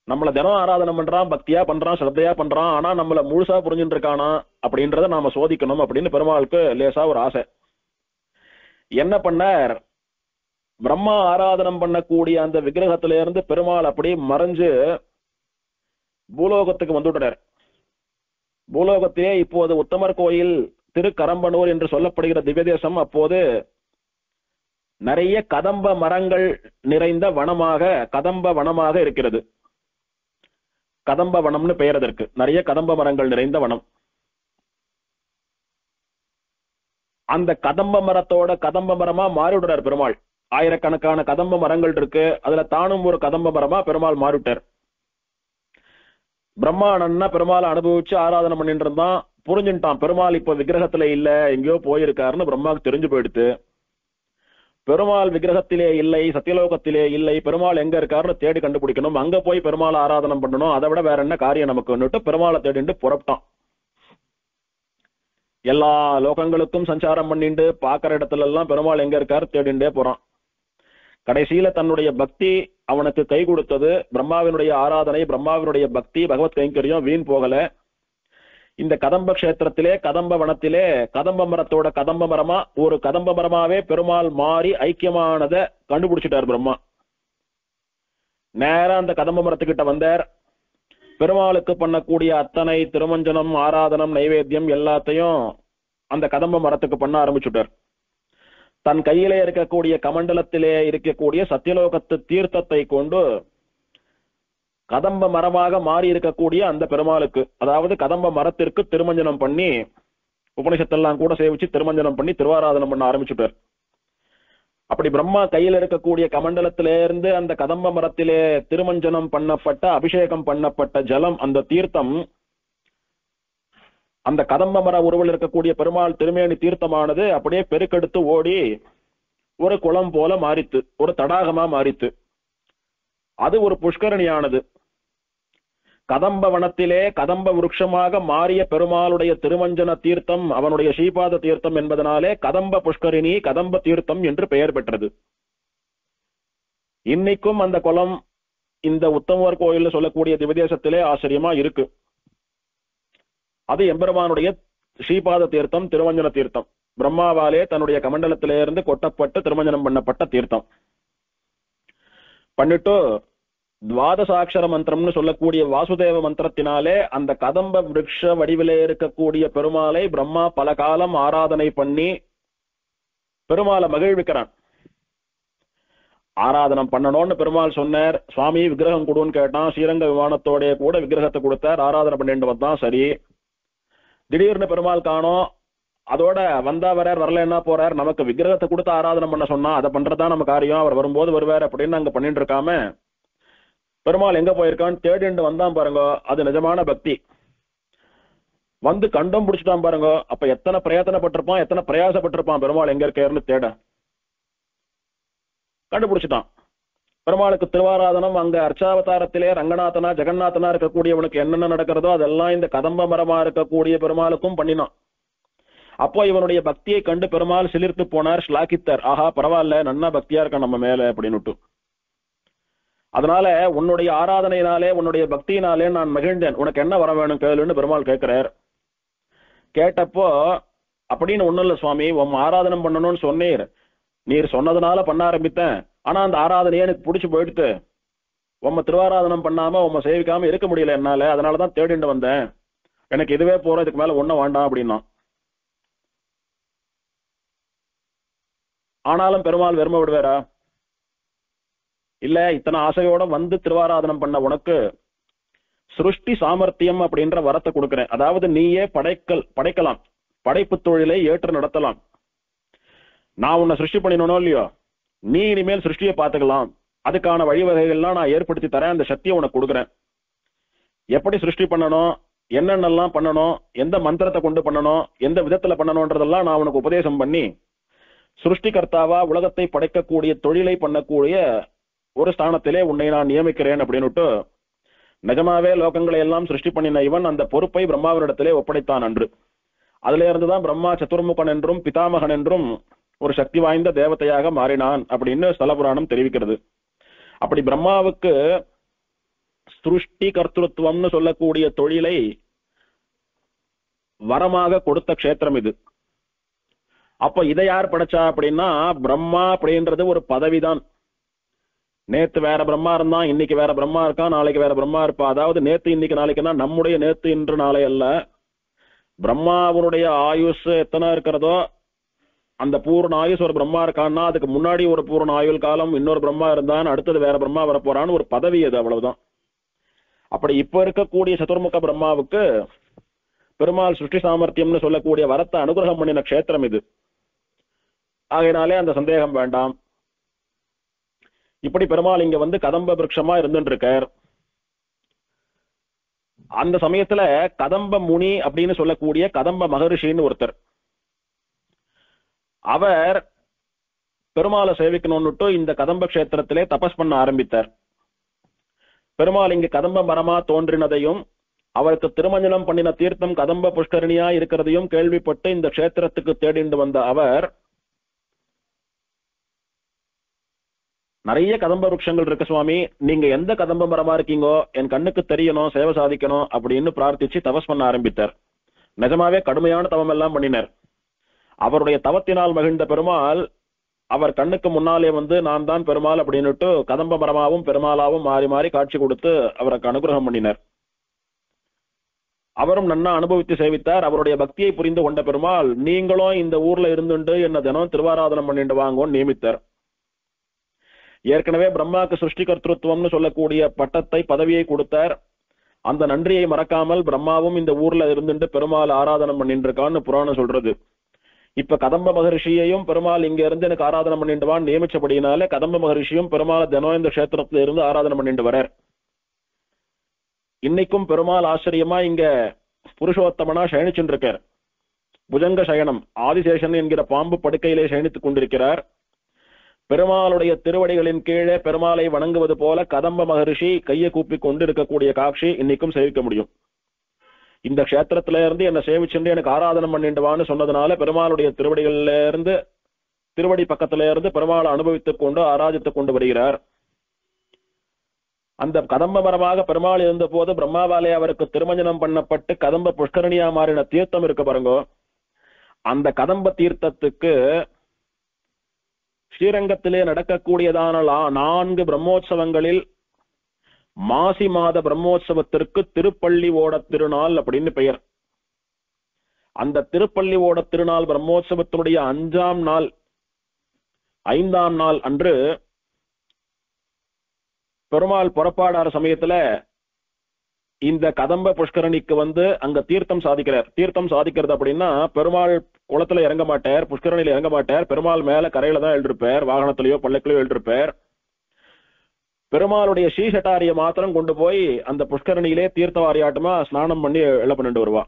A: நம்மள தினம் ஆராதனை பண்றான், பக்தியா பண்றான், ஸ்ரத்தையா பண்றான், ஆனா நம்மள முழுசா புரிஞ்சுட்டு இருக்கானா அப்படின்றத நாம சோதிக்கணும் அப்படின்னு பெருமாளுக்கு லேசா ஒரு ஆசை. என்ன பண்ணார்? பிரம்மா ஆராதனம் பண்ணக்கூடிய அந்த விக்கிரகத்தில இருந்து பெருமாள் அப்படி மறைஞ்சு பூலோகத்துக்கு வந்துட்டார். பூலோகத்திலே இப்போது உத்தமர் கோயில் திருக்கரம்பனூர் என்று சொல்லப்படுகிற திவ்யதேசம் அப்போது நிறைய கதம்ப மரங்கள் நிறைந்த வனமாக, கதம்ப வனமாக இருக்கிறது. கதம்ப வனம்னு பெயர் அதற்கு. நிறைய கதம்ப மரங்கள் நிறைந்த வனம். அந்த கதம்ப மரத்தோட கதம்ப மரமா மாறிவிடுறார் பெருமாள். ஆயிரக்கணக்கான கதம்ப மரங்கள் இருக்கு, அதுல தானும் ஒரு கதம்ப மரமா பெருமாள் மாறிவிட்டார். பிரம்மானன்னா பெருமாளை அனுபவிச்சு ஆராதனை பண்ணிட்டு இருந்தான். புரிஞ்சுட்டான் பெருமாள் இப்ப விக்கிரகத்துல இல்ல, எங்கேயோ போயிருக்காருன்னு பிரம்மாவுக்கு தெரிஞ்சு போயிடுத்து. பெருமாள் விக்கிரகத்திலே இல்லை, சத்தியலோகத்திலே இல்லை, பெருமாள் எங்க இருக்காருன்னு தேடி கண்டுபிடிக்கணும், அங்க போய் பெருமாளை ஆராதனம் பண்ணணும், அதை விட வேற என்ன காரியம் நமக்கு பெருமாளை தேடிட்டு புறப்பட்டான். எல்லா லோகங்களுக்கும் சஞ்சாரம் பண்ணிட்டு பாக்குற இடத்துல எல்லாம் பெருமாள் எங்க இருக்காரு தேடிண்டே போறான். கடைசியில தன்னுடைய பக்தி அவனுக்கு கை கொடுத்தது. பிரம்மாவினுடைய ஆராதனை, பிரம்மாவினுடைய பக்தி, பகவத் கைங்கரியம் வீண் போகல. இந்த கதம்ப கஷேத்திரத்திலே, கதம்ப வனத்திலே கதம்ப மரத்தோட கதம்ப மரமா ஒரு கதம்ப மரமாவே பெருமாள் மாறி ஐக்கியமானதை கண்டுபிடிச்சிட்டார் பிரம்மா. நேரா அந்த கதம்ப மரத்துக்கிட்ட வந்தார். பெருமாளுக்கு பண்ணக்கூடிய அத்தனை திருமஞ்சனம், ஆராதனம், நைவேத்தியம் எல்லாத்தையும் அந்த கதம்ப மரத்துக்கு பண்ண ஆரம்பிச்சுட்டார். தன் கையிலே இருக்கக்கூடிய கமண்டலத்திலே இருக்கக்கூடிய சத்தியலோகத்து தீர்த்தத்தை கொண்டு கதம்ப மரமாக மாறி இருக்கக்கூடிய அந்த பெருமாளுக்கு, அதாவது கதம்ப மரத்திற்கு திருமஞ்சனம் பண்ணி, உபனிஷத்தெல்லாம் கூட சேவிச்சு திருமஞ்சனம் பண்ணி திருவாராதனம் பண்ண ஆரம்பிச்சுட்டார். அப்படி பிரம்மா கையில் இருக்கக்கூடிய கமண்டலத்திலிருந்து அந்த கதம்ப மரத்திலே திருமஞ்சனம் பண்ணப்பட்ட, அபிஷேகம் பண்ணப்பட்ட ஜலம், அந்த தீர்த்தம் அந்த கதம்ப மர உருவில் இருக்கக்கூடிய பெருமாள் திருமேனி தீர்த்தமானது அப்படியே பெருக்கெடுத்து ஓடி ஒரு குளம் போல மாறித்து, ஒரு தடாகமா மாறித்து. அது ஒரு புஷ்கரணியானது. கதம்ப வனத்திலே கதம்ப விருட்சமாக மாறிய பெருமாளுடைய திருமஞ்சன தீர்த்தம் அவனுடைய ஸ்ரீபாத தீர்த்தம் என்பதனாலே கதம்ப புஷ்கரிணி கதம்ப தீர்த்தம் என்று பெயர் பெற்றது. இன்னைக்கும் அந்த குளம் இந்த உத்தமர் கோயில் சொல்லக்கூடிய திவதேசத்திலே ஆச்சரியமா இருக்கு. அது எம்பெருமானுடைய ஸ்ரீபாத தீர்த்தம், திருமஞ்சன தீர்த்தம். பிரம்மாவாலே தன்னுடைய கமண்டலத்திலிருந்து கொட்டப்பட்டு திருமஞ்சனம் பண்ணப்பட்ட தீர்த்தம். பண்ணிட்டு துவாதசாட்சர மந்திரம்னு சொல்லக்கூடிய வாசுதேவ மந்திரத்தினாலே அந்த கதம்ப விருட்ச வடிவிலே இருக்கக்கூடிய பெருமாளை பிரம்மா பல காலம் ஆராதனை பண்ணி பெருமாளை மகிழ்விக்கிறான். ஆராதனம் பண்ணணும்னு பெருமாள் சொன்னார். சுவாமி விக்கிரகம் கொடுன்னு கேட்டான். ஸ்ரீரங்க விமானத்தோட கூட விக்கிரகத்தை கொடுத்தார். ஆராதனை பண்ணிட்டு வந்தான். சரி, திடீர்னு பெருமாள் காணோம். அதோட வந்தா வரார், வரலன்னா போறார். நமக்கு விக்கிரகத்தை கொடுத்து ஆராதனை பண்ண சொன்னா அதை பண்றதா நம்ம காரியம். அவர் வரும்போது வருவார் அப்படின்னு அங்க பண்ணிட்டு இருக்காம பெருமாள் எங்க போயிருக்கான்னு தேடிண்டு வந்தான் பாருங்க. அது நிஜமான பக்தி. வந்து கண்டம் பிடிச்சிட்டான் பாருங்க. அப்ப எத்தனை பிரயத்தனப்பட்டிருப்பான், எத்தனை பிரயாசப்பட்டிருப்பான் பெருமாள் எங்க இருக்காருன்னு தேட. கண்டுபிடிச்சிட்டான். பெருமாளுக்கு திருவாராதனம் அங்க அர்ச்சாவதாரத்திலே ரங்கநாதனா ஜெகநாதனா இருக்கக்கூடியவனுக்கு என்னென்ன நடக்கிறதோ அதெல்லாம் இந்த கதம்ப மரமா இருக்கக்கூடிய பெருமாளுக்கும் பண்ணினான். அப்போ இவனுடைய பக்தியை கண்டு பெருமாள் சிலிர்த்து போனார், ஸ்லாகித்தார். ஆஹா, பரவாயில்ல, நன்னா பக்தியா இருக்கான் நம்ம மேல அப்படின்னுட்டு. அதனால உன்னுடைய ஆராதனையினாலே உன்னுடைய பக்தியினாலே நான் மகிழ்ந்தேன், உனக்கு என்ன வர வேணும் கேளுன்னு பெருமாள் கேட்கிறார். கேட்டப்போ அப்படின்னு ஒண்ணும் இல்ல சுவாமி, உன் ஆராதனம் பண்ணணும்னு சொன்னீர், நீர் சொன்னதுனால பண்ண ஆரம்பித்தேன். ஆனா அந்த ஆராதனையே எனக்கு பிடிச்சு போயிடுத்து. உம்ம திருவாராதனம் பண்ணாம உம்ம சேவிக்காம இருக்க முடியல என்னால, அதனாலதான் தேடிட்டு வந்தேன். எனக்கு இதுவே போறோம், இதுக்கு மேல ஒன்னும் வேண்டாம் அப்படின்னா. ஆனாலும் பெருமாள் வெறும விடுவாரா? இல்ல, இத்தனை ஆசையோட வந்து திருவாராதனம் பண்ண உனக்கு சிருஷ்டி சாமர்த்தியம் அப்படின்ற வரத்தை கொடுக்கிறேன். அதாவது நீயே படைக்கலாம், படைப்பு தொழிலை ஏற்று நடத்தலாம். நான் உன்னை சிருஷ்டி பண்ணினோ இல்லையோ, நீ இனிமேல் சிருஷ்டியை பார்த்துக்கலாம். அதுக்கான வழிவகைகள்லாம் நான் ஏற்படுத்தி தரேன். அந்த சக்தியை உனக்கு கொடுக்குறேன். எப்படி சிருஷ்டி பண்ணணும், என்னென்னலாம் பண்ணணும், எந்த மந்திரத்தை கொண்டு பண்ணணும், எந்த விதத்துல பண்ணணும்ன்றதெல்லாம் நான் உனக்கு உபதேசம் பண்ணி சிருஷ்டிகர்த்தாவா உலகத்தை படைக்கக்கூடிய தொழிலை பண்ணக்கூடிய ஒரு ஸ்தானத்திலே உன்னை நான் நியமிக்கிறேன் அப்படின்னுட்டு நிஜமாவே லோகங்களை எல்லாம் சிருஷ்டி பண்ணின இவன் அந்த பொறுப்பை பிரம்மாவினிடத்திலே ஒப்படைத்தான் அன்று. அதுல இருந்துதான் பிரம்மா சதுர்முகன் என்றும் பிதாமகன் என்றும் ஒரு சக்தி வாய்ந்த தேவதையாக மாறினான் அப்படின்னு ஸ்தலபுராணம் தெரிவிக்கிறது. அப்படி பிரம்மாவுக்கு சிருஷ்டி கர்த்திருவம்னு சொல்லக்கூடிய தொழிலை வரமாக கொடுத்த க்ஷேத்திரம் இது. அப்ப இதை யார் படைச்சா அப்படின்னா பிரம்மா அப்படின்றது ஒரு பதவிதான். நேத்து வேற பிரம்மா இருந்தான், இன்னைக்கு வேற பிரம்மா இருக்கான், நாளைக்கு வேற பிரம்மா இருப்பா. அதாவது நேத்து இன்னைக்கு நாளைக்குன்னா நம்முடைய நேத்து இன்று நாளை அல்ல. பிரம்மாவனுடைய ஆயுஷ் எத்தனை இருக்கிறதோ அந்த பூர்ண ஆயுஷ் ஒரு பிரம்மா இருக்கான்னா அதுக்கு முன்னாடி ஒரு பூர்ண ஆயுள் காலம் இன்னொரு பிரம்மா இருந்தான், அடுத்தது வேற பிரம்மா வரப்போறான்னு ஒரு பதவி அது, அவ்வளவுதான். அப்படி இப்ப இருக்கக்கூடிய சதுர்முக பிரம்மாவுக்கு பெருமாள் சிருஷ்டி சாமர்த்தியம்னு சொல்லக்கூடிய வரத்தை அனுகிரகம் பண்ணின க்ஷேத்திரம் இது. ஆகையினாலே அந்த சந்தேகம் வேண்டாம். இப்படி பெருமாள் இங்க வந்து கதம்ப விருட்சமா இருந்துட்டு இருக்கார். அந்த சமயத்துல கதம்ப முனி அப்படின்னு சொல்லக்கூடிய கதம்ப மகரிஷின்னு ஒருத்தர், அவர் பெருமாளை சேவிக்கணும்னுட்டு இந்த கதம்ப கஷேத்திரத்திலே தபஸ் பண்ண ஆரம்பித்தார். பெருமாள் இங்க கதம்ப மரமா தோன்றினதையும் அவருக்கு திருமஞ்சனம் பண்ணின தீர்த்தம் கதம்ப புஷ்கரணியா இருக்கிறதையும் கேள்விப்பட்டு இந்த கஷேத்திரத்துக்கு தேடிண்டு வந்த அவர், நிறைய கதம்ப விருட்சங்கள் இருக்கு சுவாமி, நீங்க எந்த கதம்ப மரமா இருக்கீங்கோ என் கண்ணுக்கு தெரியணும், சேவை சாதிக்கணும் அப்படின்னு பிரார்த்திச்சு தபஸ் பண்ண ஆரம்பித்தார். நிஜமாவே கடுமையான தவம் எல்லாம் பண்ணினார். அவருடைய தவத்தினால் மகிழ்ந்த பெருமாள் அவர் கண்ணுக்கு முன்னாலே வந்து நான் தான் பெருமாள் அப்படின்னுட்டு கதம்ப மரமாவும் பெருமாளாவும் மாறி மாறி காட்சி கொடுத்து அவருக்கு அனுகிரகம் பண்ணினார். அவரும் நன்னா அனுபவித்து சேவித்தார். அவருடைய பக்தியை புரிந்து கொண்ட பெருமாள் நீங்களும் இந்த ஊர்ல இருந்துட்டு என்ன தினம் திருவாராதனம் பண்ணிட்டு வாங்கன்னு நியமித்தார். ஏற்கனவே பிரம்மாவுக்கு சிருஷ்டி கர்த்திருவம்னு சொல்லக்கூடிய பட்டத்தை பதவியை கொடுத்தார். அந்த நன்றியை மறக்காமல் பிரம்மாவும் இந்த ஊர்ல இருந்துட்டு பெருமாள் ஆராதனம் பண்ணிட்டு இருக்கான்னு புராணம் சொல்றது. இப்ப கதம்ப மகரிஷியையும் பெருமாள் இங்க இருந்து எனக்கு ஆராதனை பண்ணிட்டு வான்னு நியமிச்சபடினால கதம்ப மகரிஷியும் பெருமாள் தினம் இந்த கஷேத்திரத்துல இருந்து ஆராதனை பண்ணிட்டு வரார். இன்னைக்கும் பெருமாள் ஆச்சரியமா இங்க புருஷோத்தமனா சயனிச்சுட்டு இருக்கார். புஜங்க சயனம், ஆதிசேஷன் என்கிற பாம்பு படுக்கையிலே சயனித்துக் கொண்டிருக்கிறார். பெருமாளுடைய திருவடிகளின் கீழே பெருமாளை வணங்குவது போல கதம்ப மகரிஷி கையை கூப்பி கொண்டு இருக்கக்கூடிய காட்சி இன்னைக்கும் சேவிக்க முடியும். இந்த கஷேத்திரத்தில இருந்து என்ன சேவிச்சுட்டு எனக்கு ஆராதனம் பண்ணிட்டுவான்னு சொன்னதுனால பெருமாளுடைய திருவடிகள்ல இருந்து திருவடி பக்கத்தில இருந்து பெருமாளை அனுபவித்துக் கொண்டு ஆராதித்துக் கொண்டு வருகிறார். அந்த கதம்ப மரமாக பெருமாள் இருந்த போது பிரம்மாவாலே அவருக்கு திருமஞ்சனம் பண்ணப்பட்டு கதம்ப புஷ்கரணியா மாறின தீர்த்தம் இருக்கு பாருங்க. அந்த கதம்ப தீர்த்தத்துக்கு ஸ்ரீரங்கத்திலே நடக்கக்கூடியதான 4 பிரம்மோற்சவங்களில் மாசி மாத பிரம்மோற்சவத்திற்கு திருப்பள்ளி ஓட திருநாள் அப்படின்னு பெயர். அந்த திருப்பள்ளி ஓட திருநாள் பிரம்மோற்சவத்தினுடைய 5ஆம் நாள் அன்று பெருமாள் புறப்பாடார சமயத்துல இந்த கதம்ப புஷ்கரணிக்கு வந்து அங்க தீர்த்தம் சாதிக்கிறார். தீர்த்தம் சாதிக்கிறது அப்படின்னா பெருமாள் குளத்துல இறங்க மாட்டார், புஷ்கரணியில இறங்க மாட்டார். பெருமாள் மேல கரையில தான் எழுதிருப்பார், வாகனத்திலேயோ பல்லக்கிலையோ எழுதிருப்பார். பெருமாளுடைய ஸ்ரீசட்டாரியை மாத்திரம் கொண்டு போய் அந்த புஷ்கரணியிலே தீர்த்தவாரியாட்டமா ஸ்நானம் பண்ணி எல்லாம் பண்ணிட்டு வருவா.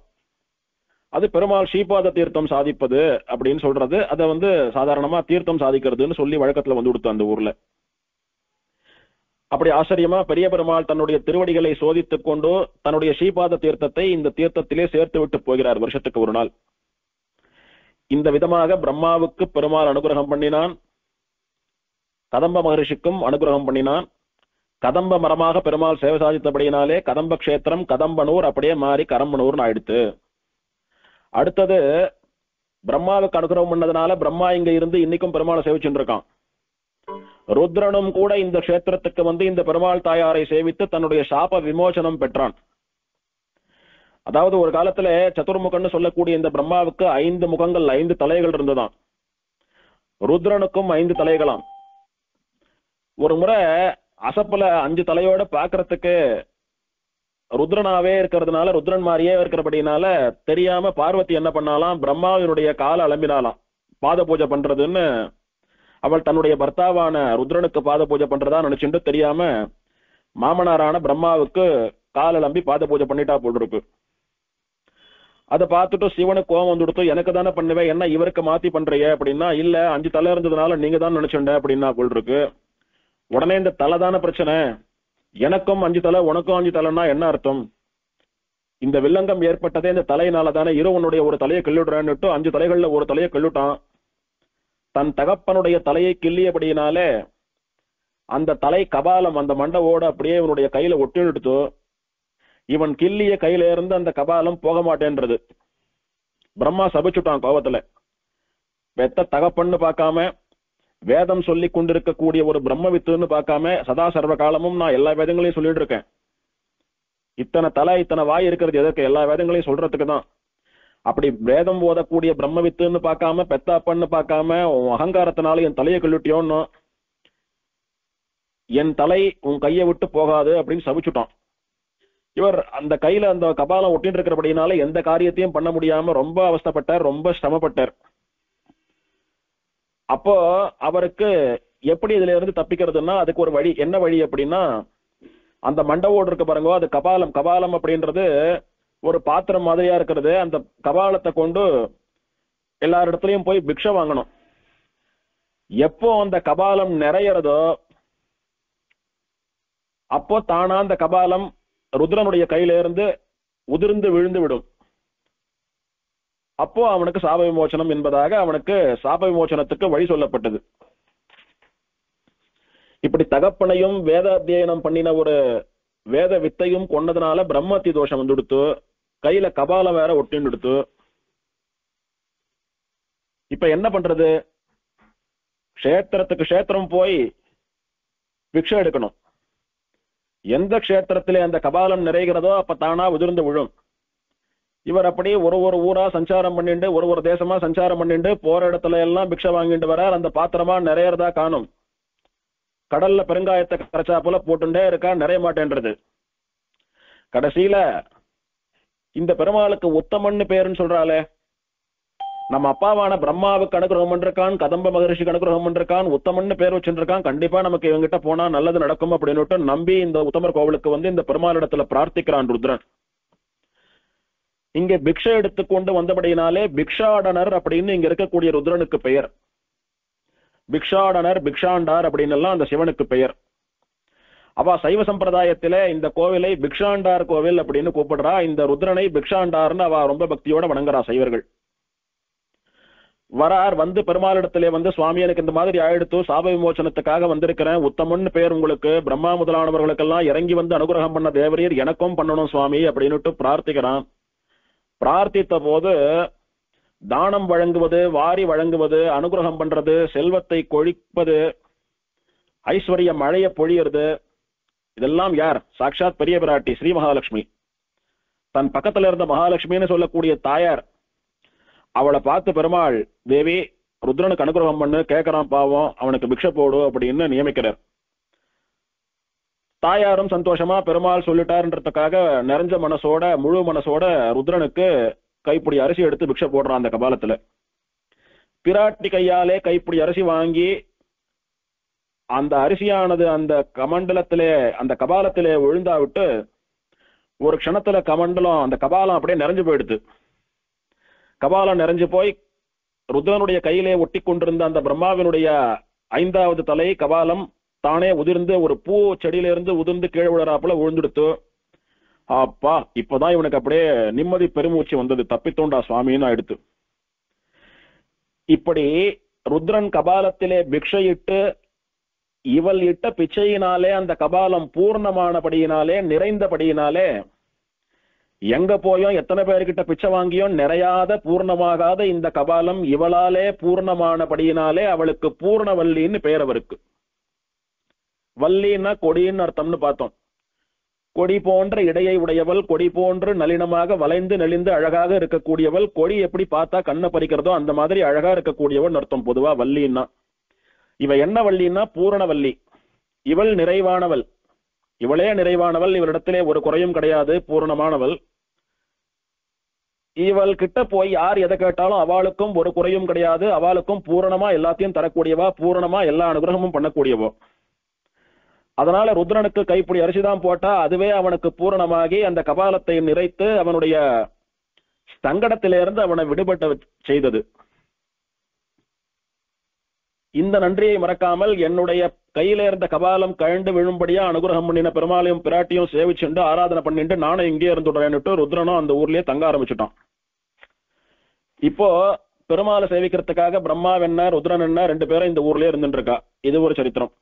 A: அது பெருமாள் ஸ்ரீபாத தீர்த்தம் சாதிப்பது அப்படின்னு சொல்றது. அதை வந்து சாதாரணமா தீர்த்தம் சாதிக்கிறதுன்னு சொல்லி வழக்கத்துல வந்து கொடுத்த அந்த ஊர்ல. அப்படி ஆச்சரியமா பெரிய பெருமாள் தன்னுடைய திருவடிகளை சோதித்துக் கொண்டு தன்னுடைய ஸ்ரீபாத தீர்த்தத்தை இந்த தீர்த்தத்திலே சேர்த்து விட்டு போகிறார் வருஷத்துக்கு ஒரு நாள். இந்த விதமாக பிரம்மாவுக்கு பெருமாள் அனுகிரகம் பண்ணினான், கதம்ப மகரிஷிக்கும் அனுகிரகம் பண்ணினான். கதம்ப மரமாக பெருமாள் சேவை சாதித்தபடியினாலே கதம்ப கஷேத்திரம் கதம்பனூர் அப்படியே மாறி கரம்பனூர்னு ஆயிடுத்து. அடுத்தது பிரம்மாவுக்கு அனுகிரகம் பண்ணதுனால பிரம்மா இங்க இருந்து இன்னைக்கும் பெருமாளை சேவிச்சுட்டு இருக்கான். ருத்ரனும் கூட இந்த கஷேத்திரத்துக்கு வந்து இந்த பெருமாள் தாயாரை சேவித்து தன்னுடைய சாப விமோசனம் பெற்றான். அதாவது ஒரு காலத்துல சதுர்முகன்னு சொல்லக்கூடிய இந்த பிரம்மாவுக்கு 5 முகங்கள் 5 தலைகள் இருந்ததாம். ருத்ரனுக்கும் 5 தலைகளாம். ஒரு முறை அசப்புல 5 தலையோட பாக்குறதுக்கு ருத்ரனாவே இருக்கிறதுனால ருத்ரன் மாதிரியே இருக்கிறபடினால தெரியாம பார்வதி என்ன பண்ணாலாம், பிரம்மாவினுடைய கால அலம்பினாலாம் பாத பூஜை பண்றதுன்னு. அவள் தன்னுடைய பர்த்தாவான ருத்ரனுக்கு பாத பூஜை பண்றதா நினைச்சுட்டு தெரியாம மாமனாரான பிரம்மாவுக்கு கால அலம்பி பாத பூஜை பண்ணிட்டா போல் இருக்கு. அதை பார்த்துட்டு சிவனுக்கு கோபம் வந்துடுத்து, எனக்கு தானே பண்ணுவேன், என்ன இவருக்கு மாத்தி பண்றிய அப்படின்னா, இல்ல 5 தலை இருந்ததுனால நீங்க தான் நினைச்சுண்ட அப்படின்னா போல் இருக்கு. உடனே இந்த தலை தானே பிரச்சனை, எனக்கும் 5 தலை உனக்கும் 5 தலைன்னா என்ன அர்த்தம்? இந்த வில்லங்கம் ஏற்பட்டதே இந்த தலையினால தானே, உன்னுடைய ஒரு தலையை கிள்ளிடுறேன்னுட்டு 5 தலைகள்ல ஒரு தலையை கிள்ளுட்டான். தன் தகப்பனுடைய தலையை கிள்ளியபடியினாலே அந்த தலை கபாலம் அந்த மண்டவோட அப்படியே இவனுடைய கையில ஒட்டிடுத்து. இவன் கிள்ளிய கையில இருந்து அந்த கபாலம் போக மாட்டேன்றது. பிரம்மா சபிச்சுட்டான் கோபத்துல. பெத்த தகப்பன்னு பார்க்காம, வேதம் சொல்லி கொண்டிருக்கக்கூடிய ஒரு பிரம்ம வித்துன்னு பார்க்காம, சதா சர்வ காலமும் நான் எல்லா வேதங்களையும் சொல்லிட்டு இருக்கேன். இத்தனை தலை இத்தனை வாய் இருக்கிறது எதற்கு? எல்லா வேதங்களையும் சொல்றதுக்கு தான். அப்படி வேதம் ஓதக்கூடிய பிரம்ம வித்துன்னு பார்க்காம, பெத்தாப்பன்னு பார்க்காம, அகங்காரத்தினால என் தலையை கல்லுட்டியோன்னு, என் தலை உன் கையை விட்டு போகாது அப்படின்னு சபிச்சுட்டான். இவர் அந்த கையில அந்த கபாலம் ஒட்டின்னு இருக்கிறபடினால எந்த காரியத்தையும் பண்ண முடியாம ரொம்ப அவஸ்தைப்பட்டார், ரொம்ப சிரமப்பட்டார். அப்போ அவருக்கு எப்படி இதுல இருந்து தப்பிக்கிறதுன்னா அதுக்கு ஒரு வழி. என்ன வழி அப்படின்னா, அந்த மண்டவோடு இருக்கு பாருங்க, அது கபாலம். கபாலம் அப்படின்றது ஒரு பாத்திரம் மாதிரியா இருக்கிறது. அந்த கபாலத்தை கொண்டு எல்லாரிடத்துலயும் போய் பிக்ஷை வாங்கணும். எப்போ அந்த கபாலம் நிறையறதோ அப்போ தானா அந்த கபாலம் ருத்ரனுடைய கையில இருந்து உதிர்ந்து விழுந்து விடும். அப்போ அவனுக்கு சாப விமோசனம் என்பதாக அவனுக்கு சாப விமோசனத்துக்கு வழி சொல்லப்பட்டது. இப்படி தகப்பனையும் வேத அத்தியனம் பண்ணின ஒரு வேத வித்தையும் கொண்டதுனால பிரம்மத்தி தோஷம் வந்துடுத்து. கையில கபாலம் வேற ஒட்டின்னு எடுத்து. இப்ப என்ன பண்றது? கஷேத்திரத்துக்கு கஷேத்திரம் போய் பிக்ஷை எடுக்கணும். எந்த கஷேத்திரத்திலே அந்த கபாலம் நிறைகிறதோ அப்ப தானா உதிர்ந்து விழும். இவர் அப்படி ஒரு ஊரா சஞ்சாரம் பண்ணிட்டு, ஒரு தேசமா சஞ்சாரம் பண்ணிட்டு, போற இடத்துல எல்லாம் பிக்ஷை வாங்கிட்டு வரார். அந்த பாத்திரமா நிறையறதா காணும். கடல்ல பெருங்காயத்தை கரைச்சா போல போட்டுட்டே இருக்கா, நிறைய மாட்டேன்றது. கடைசியில இந்த பெருமாளுக்கு உத்தமன்னு பேருன்னு சொல்றாளே, நம்ம அப்பாவான பிரம்மாவுக்கு அனுகிரகம் பண்ணிருக்கான், கதம்ப மகரிஷிக்கு அனுகிரகம் பண்ணிருக்கான், உத்தமன்னு பேர் வச்சுருக்கான், கண்டிப்பா நமக்கு இவங்கிட்ட போனா நல்லது நடக்கும் அப்படின்னு நம்பி இந்த உத்தமர் கோவிலுக்கு வந்து இந்த பெருமாளிடத்துல பிரார்த்திக்கிறான் ருத்ரன். இங்க பிக்ஷை எடுத்துக்கொண்டு வந்தபடியினாலே பிக்ஷாடனர் அப்படின்னு இங்க இருக்கக்கூடிய ருத்ரனுக்கு பெயர். பிக்ஷாடனர், பிக்ஷாண்டார் அப்படின்னு எல்லாம் அந்த சிவனுக்கு பெயர். அவ சைவ சம்பிரதாயத்தில இந்த கோவிலை பிக்ஷாண்டார் கோவில் அப்படின்னு கூப்பிடுறா. இந்த ருத்ரனை பிக்ஷாண்டார்னு அவ ரொம்ப பக்தியோட வணங்குறா சைவர்கள். வரார், வந்து பெருமாளிடத்திலே வந்து, சுவாமி எனக்கு இந்த மாதிரி ஆயிடுத்து, சாப விமோச்சனத்துக்காக வந்திருக்கிறேன், உத்தமன் பேர் உங்களுக்கு, பிரம்மா முதலானவர்களுக்கெல்லாம் இறங்கி வந்து அனுகிரகம் பண்ண தேவரீர் எனக்கும் பண்ணணும் சுவாமி அப்படின்னுட்டு பிரார்த்திக்கிறான். பிரார்த்தித்த போது தானம் வழங்குவது, வாரி வழங்குவது, அனுகிரகம் பண்றது, செல்வத்தை கொழிப்பது, ஐஸ்வர்ய மழைய பொழியறது, இதெல்லாம் யார்? சாட்சாத் பெரிய பிராட்டி ஸ்ரீ மகாலட்சுமி. தன் பக்கத்துல இருந்த மகாலட்சுமின்னு சொல்லக்கூடிய தாயார். அவளை பார்த்து பெருமாள், தேவி ருத்ரனுக்கு அனுகிரகம் பண்ணு, கேட்கறான் பாவம், அவனுக்கு பிக்ஷை போடு அப்படின்னு நியமிக்கிறார். தாயாரும் சந்தோஷமா பெருமாள் சொல்லிட்டாருன்றதுக்காக நிறைஞ்ச மனசோட, முழு மனசோட ருத்ரனுக்கு கைப்பிடி அரிசி எடுத்து பிக்ஷை போடுறான் அந்த கபாலத்துல. பிராட்டி கையாலே கைப்பிடி அரிசி வாங்கி அந்த அரிசியானது அந்த கமண்டலத்திலே, அந்த கபாலத்திலே விழுந்தா விட்டு ஒரு க்ஷணத்துல கமண்டலம், அந்த கபாலம் அப்படியே நிறைஞ்சு போயிடுது. கபாலம் நிறைஞ்சு போய் ருத்ரனுடைய கையிலே ஒட்டி கொண்டிருந்த அந்த பிரம்மாவினுடைய 5வது தலை கபாலம் தானே உதிர்ந்து ஒரு பூ செடியிலிருந்து உதிர்ந்து கீழே விழறாப்புல விழுந்துடுத்து. அப்பா, இப்பதான் இவனுக்கு அப்படியே நிம்மதி பெருமூச்சு வந்தது, தப்பித்தோண்டா சுவாமின்னு ஆயிடுத்து. இப்படி ருத்ரன் கபாலத்திலே பிக்ஷையிட்டு இவள் இட்ட பிச்சையினாலே அந்த கபாலம் பூர்ணமானபடியினாலே, நிறைந்தபடியினாலே, எங்க போயும் எத்தனை பேர்கிட்ட பிச்சை வாங்கியும் நிறையாத பூர்ணமாகாத இந்த கபாலம் இவளாலே பூர்ணமானபடியினாலே அவளுக்கு பூர்ணவல்லின்னு பெயர். அவருக்கு வல்லின்னா கொடின்னு அர்த்தம்னு பார்த்தோம். கொடி போன்ற இடையை உடையவள், கொடி போன்று நளினமாக வளைந்து நெளிந்து அழகாக இருக்கக்கூடியவள். கொடி எப்படி பார்த்தா கண்ணை பறிக்கிறதோ அந்த மாதிரி அழகா இருக்கக்கூடியவள் அர்த்தம் பொதுவா வல்லின்னா. இவ என்ன வள்ளின்னா பூரணவல்லி. இவள் நிறைவானவள், இவளே நிறைவானவள், இவளிடத்திலே ஒரு குறையும் கிடையாது, பூரணமானவள். இவள் கிட்ட போய் யார் எதை கேட்டாலும் அவளுக்கும் ஒரு குறையும் கிடையாது, அவளுக்கும் பூரணமா எல்லாத்தையும் தரக்கூடியவா, பூரணமா எல்லா அனுகிரகமும் பண்ணக்கூடியவோ. அதனால ருத்ரனுக்கு கைப்பிடி அரிசிதான் போட்டா அதுவே அவனுக்கு பூரணமாகி அந்த கபாலத்தை நிறைத்து அவனுடைய சங்கடத்திலிருந்து அவனை விடுபட்ட செய்தது. இந்த நன்றியை மறக்காமல் என்னுடைய கையில இருந்த கபாலம் கழண்டு விழும்படியா அனுகிரகம் பண்ணின பெருமாளையும் பிராட்டியும் சேவிச்சுண்டு ஆராதனை பண்ணிட்டு நானும் இங்கே இருந்துடுறேன்னுட்டு ருத்ரனும் அந்த ஊர்லயே தங்க ஆரம்பிச்சுட்டான். இப்போ பெருமாளை சேவிக்கிறதுக்காக பிரம்மா என்ன ருத்ரன் என்ன 2 பேரும் இந்த ஊர்லயே இருந்துட்டு இருக்கா. இது ஒரு சரித்திரம்.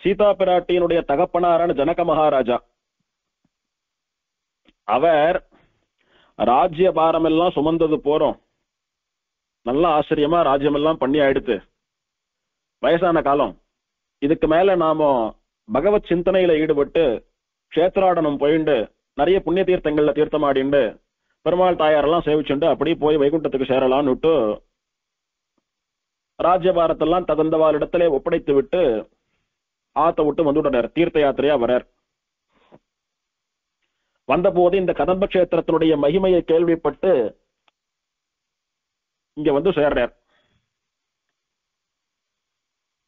A: சீதா பிராட்டியினுடைய தகப்பனாரான ஜனக மகாராஜா, அவர் ராஜ்ய பாரம் எல்லாம் சுமந்தது போறோம், நல்லா ஆச்சரியமா ராஜ்யம் எல்லாம் பண்ணி ஆயிடுத்து, வயசான காலம். இதுக்கு மேல நாம பகவத் சிந்தனையில ஈடுபட்டு கஷேத்ராடனம் போயிண்டு நிறைய புண்ணிய தீர்த்தங்கள்ல தீர்த்தமாடிண்டு பெருமாள் தாயாரெல்லாம் சேவிச்சுண்டு அப்படி போய் வைகுண்டத்துக்கு சேரலான்னு விட்டு ராஜ்யபாரத்தெல்லாம் தகுந்தவாள் இடத்திலே ஒப்படைத்து விட்டு ஆத்த விட்டு வந்துட்டார். தீர்த்த யாத்திரையா வரார். வந்த போது இந்த கதம்ப கஷேத்திரத்தினுடைய மகிமையை கேள்விப்பட்டு இங்க வந்து சேர்றார்.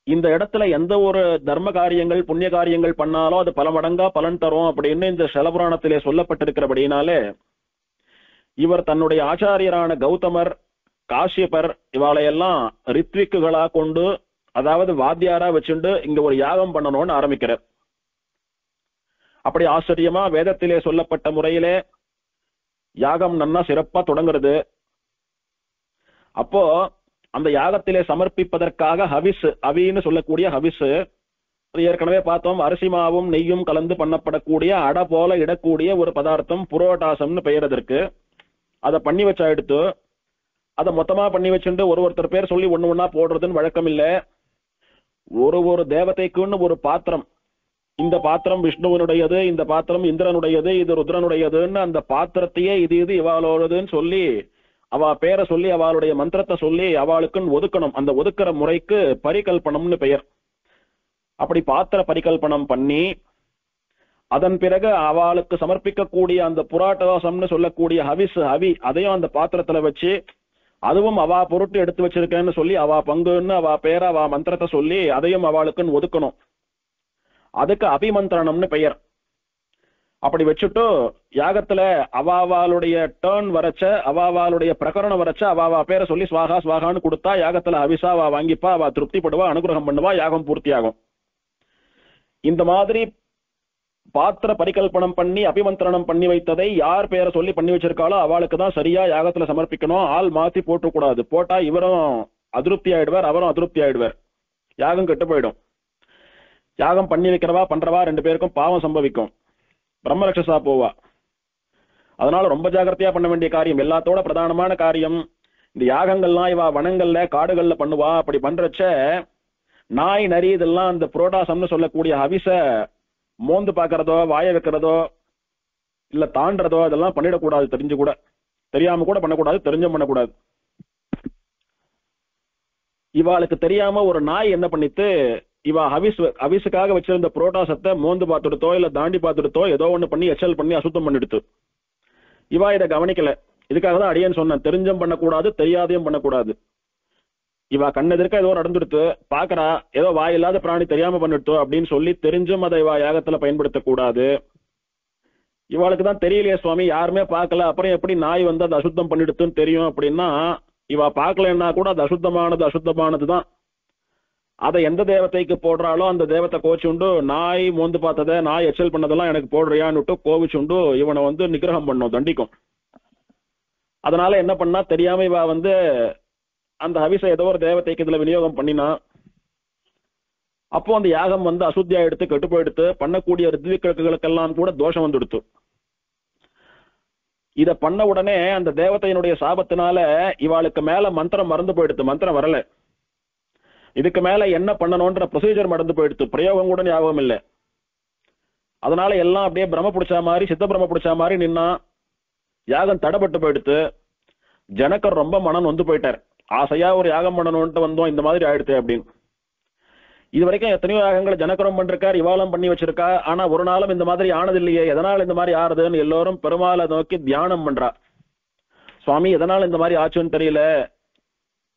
A: இந்த இடத்துல எந்த ஒரு தர்ம காரியங்கள் புண்ணிய காரியங்கள் பண்ணாலும் அது பல மடங்கா பலன் தரும் அப்படின்னு இந்த சலபுராணத்திலே சொல்லப்பட்டிருக்கிறபடினாலே இவர் தன்னுடைய ஆச்சாரியரான கௌதமர், காஷ்யபர் இவாளையெல்லாம் ரித்விக்குகளா கொண்டு, அதாவது வாத்தியாரா வச்சுண்டு இங்க ஒரு யாகம் பண்ணணும்னு ஆரம்பிக்கிறார். அப்படி ஆச்சரியமா வேதத்திலே சொல்லப்பட்ட முறையிலே யாகம் நன்னா சிறப்பா தொடங்குறது. அப்போ அந்த யாகத்திலே சமர்ப்பிப்பதற்காக ஹவிஸ், அவின்னு சொல்லக்கூடிய ஹவிஸ், ஏற்கனவே பார்த்தோம், அரிசி மாவும் நெய்யும் கலந்து பண்ணப்படக்கூடிய அடை போல இடக்கூடிய ஒரு பதார்த்தம், புரோட்டாசம்னு பெயர் அதற்கு. அதை பண்ணி வச்சா எடுத்து அதை மொத்தமா பண்ணி வச்சுட்டு ஒருத்தர் பேர் சொல்லி ஒண்ணு ஒண்ணா போடுறதுன்னு வழக்கம் இல்லை. ஒரு தேவதைக்குன்னு ஒரு பாத்திரம், இந்த பாத்திரம் விஷ்ணுவனுடையது, இந்த பாத்திரம் இந்திரனுடையது, இது ருத்ரனுடையதுன்னு அந்த பாத்திரத்தையே இது இவாளோடதுன்னு சொல்லி அவ பேரை சொல்லி அவளுடைய மந்திரத்தை சொல்லி அவளுக்குன்னு ஒதுக்கணும். அந்த ஒதுக்குற முறைக்கு பரிகல்பனம்னு பெயர். அப்படி பாத்திர பரிகல்பனம் பண்ணி அதன் பிறகு அவளுக்கு சமர்ப்பிக்கக்கூடிய அந்த புராட்டவாசம்னு சொல்லக்கூடிய ஹவிஸ், அவி, அதையும் அந்த பாத்திரத்துல வச்சு அதுவும் அவா பொருட்டு எடுத்து வச்சிருக்கேன்னு சொல்லி அவா பங்குன்னு அவ பேர அவ மந்திரத்தை சொல்லி அதையும் அவளுக்குன்னு ஒதுக்கணும். அதுக்கு அபிமந்திரணம்னு பெயர். அப்படி வச்சுட்டு யாகத்துல அவாவாளுடைய டேர்ன் வரச்ச, அவாவாளுடைய பிரகரணம் வரச்ச அவாவா பேரை சொல்லி ஸ்வாகா ஸ்வாகான்னு கொடுத்தா யாகத்துல அவிசா அவ வாங்கிப்பா, அவ திருப்திப்படுவா, அனுகிரகம் பண்ணுவா, யாகம் பூர்த்தி ஆகும். இந்த மாதிரி பாத்திர பரிகல்பனம் பண்ணி அபிமந்திரணம் பண்ணி வைத்ததை யார் பேரை சொல்லி பண்ணி வச்சிருக்காளோ அவளுக்கு தான் சரியா யாகத்துல சமர்ப்பிக்கணும். ஆள் மாத்தி போட்டு கூடாது. போட்டா இவரும் அதிருப்தி ஆயிடுவார், அவரும் அதிருப்தி ஆயிடுவார், யாகம் கெட்டு போயிடும். யாகம் பண்ணி வைக்கிறவா பண்றவா ரெண்டு பேருக்கும் பாவம் சம்பவிக்கும், பிரம்மரட்சசா போவா. அதனால ரொம்ப ஜாகிரதையா பண்ண வேண்டிய காரியம், எல்லாத்தோட பிரதானமான காரியம். இந்த யாகங்கள்லாம் இவா வனங்கள்ல காடுகள்ல பண்ணுவா. அப்படி பண்றச்ச நாய் நரி இதெல்லாம் அந்த புரோட்டாசம்னு சொல்லக்கூடிய ஹவிச மோந்து பாக்குறதோ வாய வைக்கிறதோ இல்ல தாண்டறதோ அதெல்லாம் பண்ணிடக்கூடாது. தெரிஞ்சு கூட தெரியாம கூட பண்ணக்கூடாது, தெரிஞ்சும் பண்ணக்கூடாது. இவாளுக்கு தெரியாம ஒரு நாய் என்ன பண்ணிட்டு இவா ஹவிஸுக்காக வச்சிருந்த புரோட்டாசத்தை மோந்து பார்த்துடுத்தோ இல்ல தாண்டி பார்த்துடுத்தோ ஏதோ ஒண்ணு பண்ணி எச்சல் பண்ணி அசுத்தம் பண்ணிடுத்து. இவா இதை கவனிக்கல. இதுக்காக தான் அடியேன்னு சொன்னேன், தெரிஞ்சும் பண்ணக்கூடாது, தெரியாதையும் பண்ணக்கூடாது. இவா கண்ணெதிர்க்க ஏதோ நடந்துடுத்து பாக்குறா, ஏதோ வாயில்லாத பிராணி தெரியாம பண்ணிடுத்தோ அப்படின்னு சொல்லி தெரிஞ்சும் அதை இவா யாகத்துல பயன்படுத்தக்கூடாது. இவாளுக்கு தான் தெரியலையே சுவாமி, யாருமே பார்க்கல, அப்புறம் எப்படி நாய் வந்து அதை அசுத்தம் பண்ணிடுத்துன்னு தெரியும் அப்படின்னா, இவா பார்க்கலன்னா கூட அது அசுத்தமானது தான். அதை எந்த தேவதைக்கு போடுறாளோ அந்த தேவத்தை கோச்சுண்டு நாய் மோந்து பார்த்ததை நாய் எச்சல் பண்ணதெல்லாம் எனக்கு போடுறியான்னு கோவிச்சுண்டு இவனை வந்து நிகிரகம் பண்ணும், தண்டிக்கும். அதனால என்ன பண்ணா தெரியாம இவ வந்து அந்த ஹவிசை ஏதோ ஒரு தேவதைக்கு இதுல விநியோகம் பண்ணினா, அப்போ அந்த யாகம் வந்து அசுத்தியா எடுத்து கெட்டு போயிடுத்து. பண்ணக்கூடிய ரித்விகளுக்கெல்லாம் கூட தோஷம் வந்துடுத்து. இத பண்ண உடனே அந்த தேவதையினுடைய சாபத்தினால இவாளுக்கு மேல மந்திரம் மறந்து போயிடுத்து, மந்திரம் வரல. இதுக்கு மேல என்ன பண்ணணும்ன்ற ப்ரொசீஜர் மறந்து போயிடுத்து, பிரயோகம் கூட ஞாபகம் இல்லை. அதனால எல்லாம் அப்படியே பிரம்ம பிடிச்சா மாதிரி சித்த பிரம்ம பிடிச்சா மாதிரி நின்னா, யாகம் தடைப்பட்டு போயிடுத்து. ஜனகர் ரொம்ப மனம் வந்து போயிட்டார், ஆசையா ஒரு யாகம் பண்ணணும்ட்டு வந்தோம், இந்த மாதிரி ஆயிடுத்து அப்படின்னு. இது வரைக்கும் எத்தனையோ யாகங்களை ஜனகரம் பண்ணிருக்கார், இவாலம் பண்ணி வச்சிருக்கா. ஆனா ஒரு நாளும் இந்த மாதிரி ஆனது இல்லையே, எதனால இந்த மாதிரி ஆறுதுன்னு எல்லோரும் பெருமாளை நோக்கி தியானம் பண்றா. சுவாமி எதனால இந்த மாதிரி ஆச்சுன்னு தெரியல,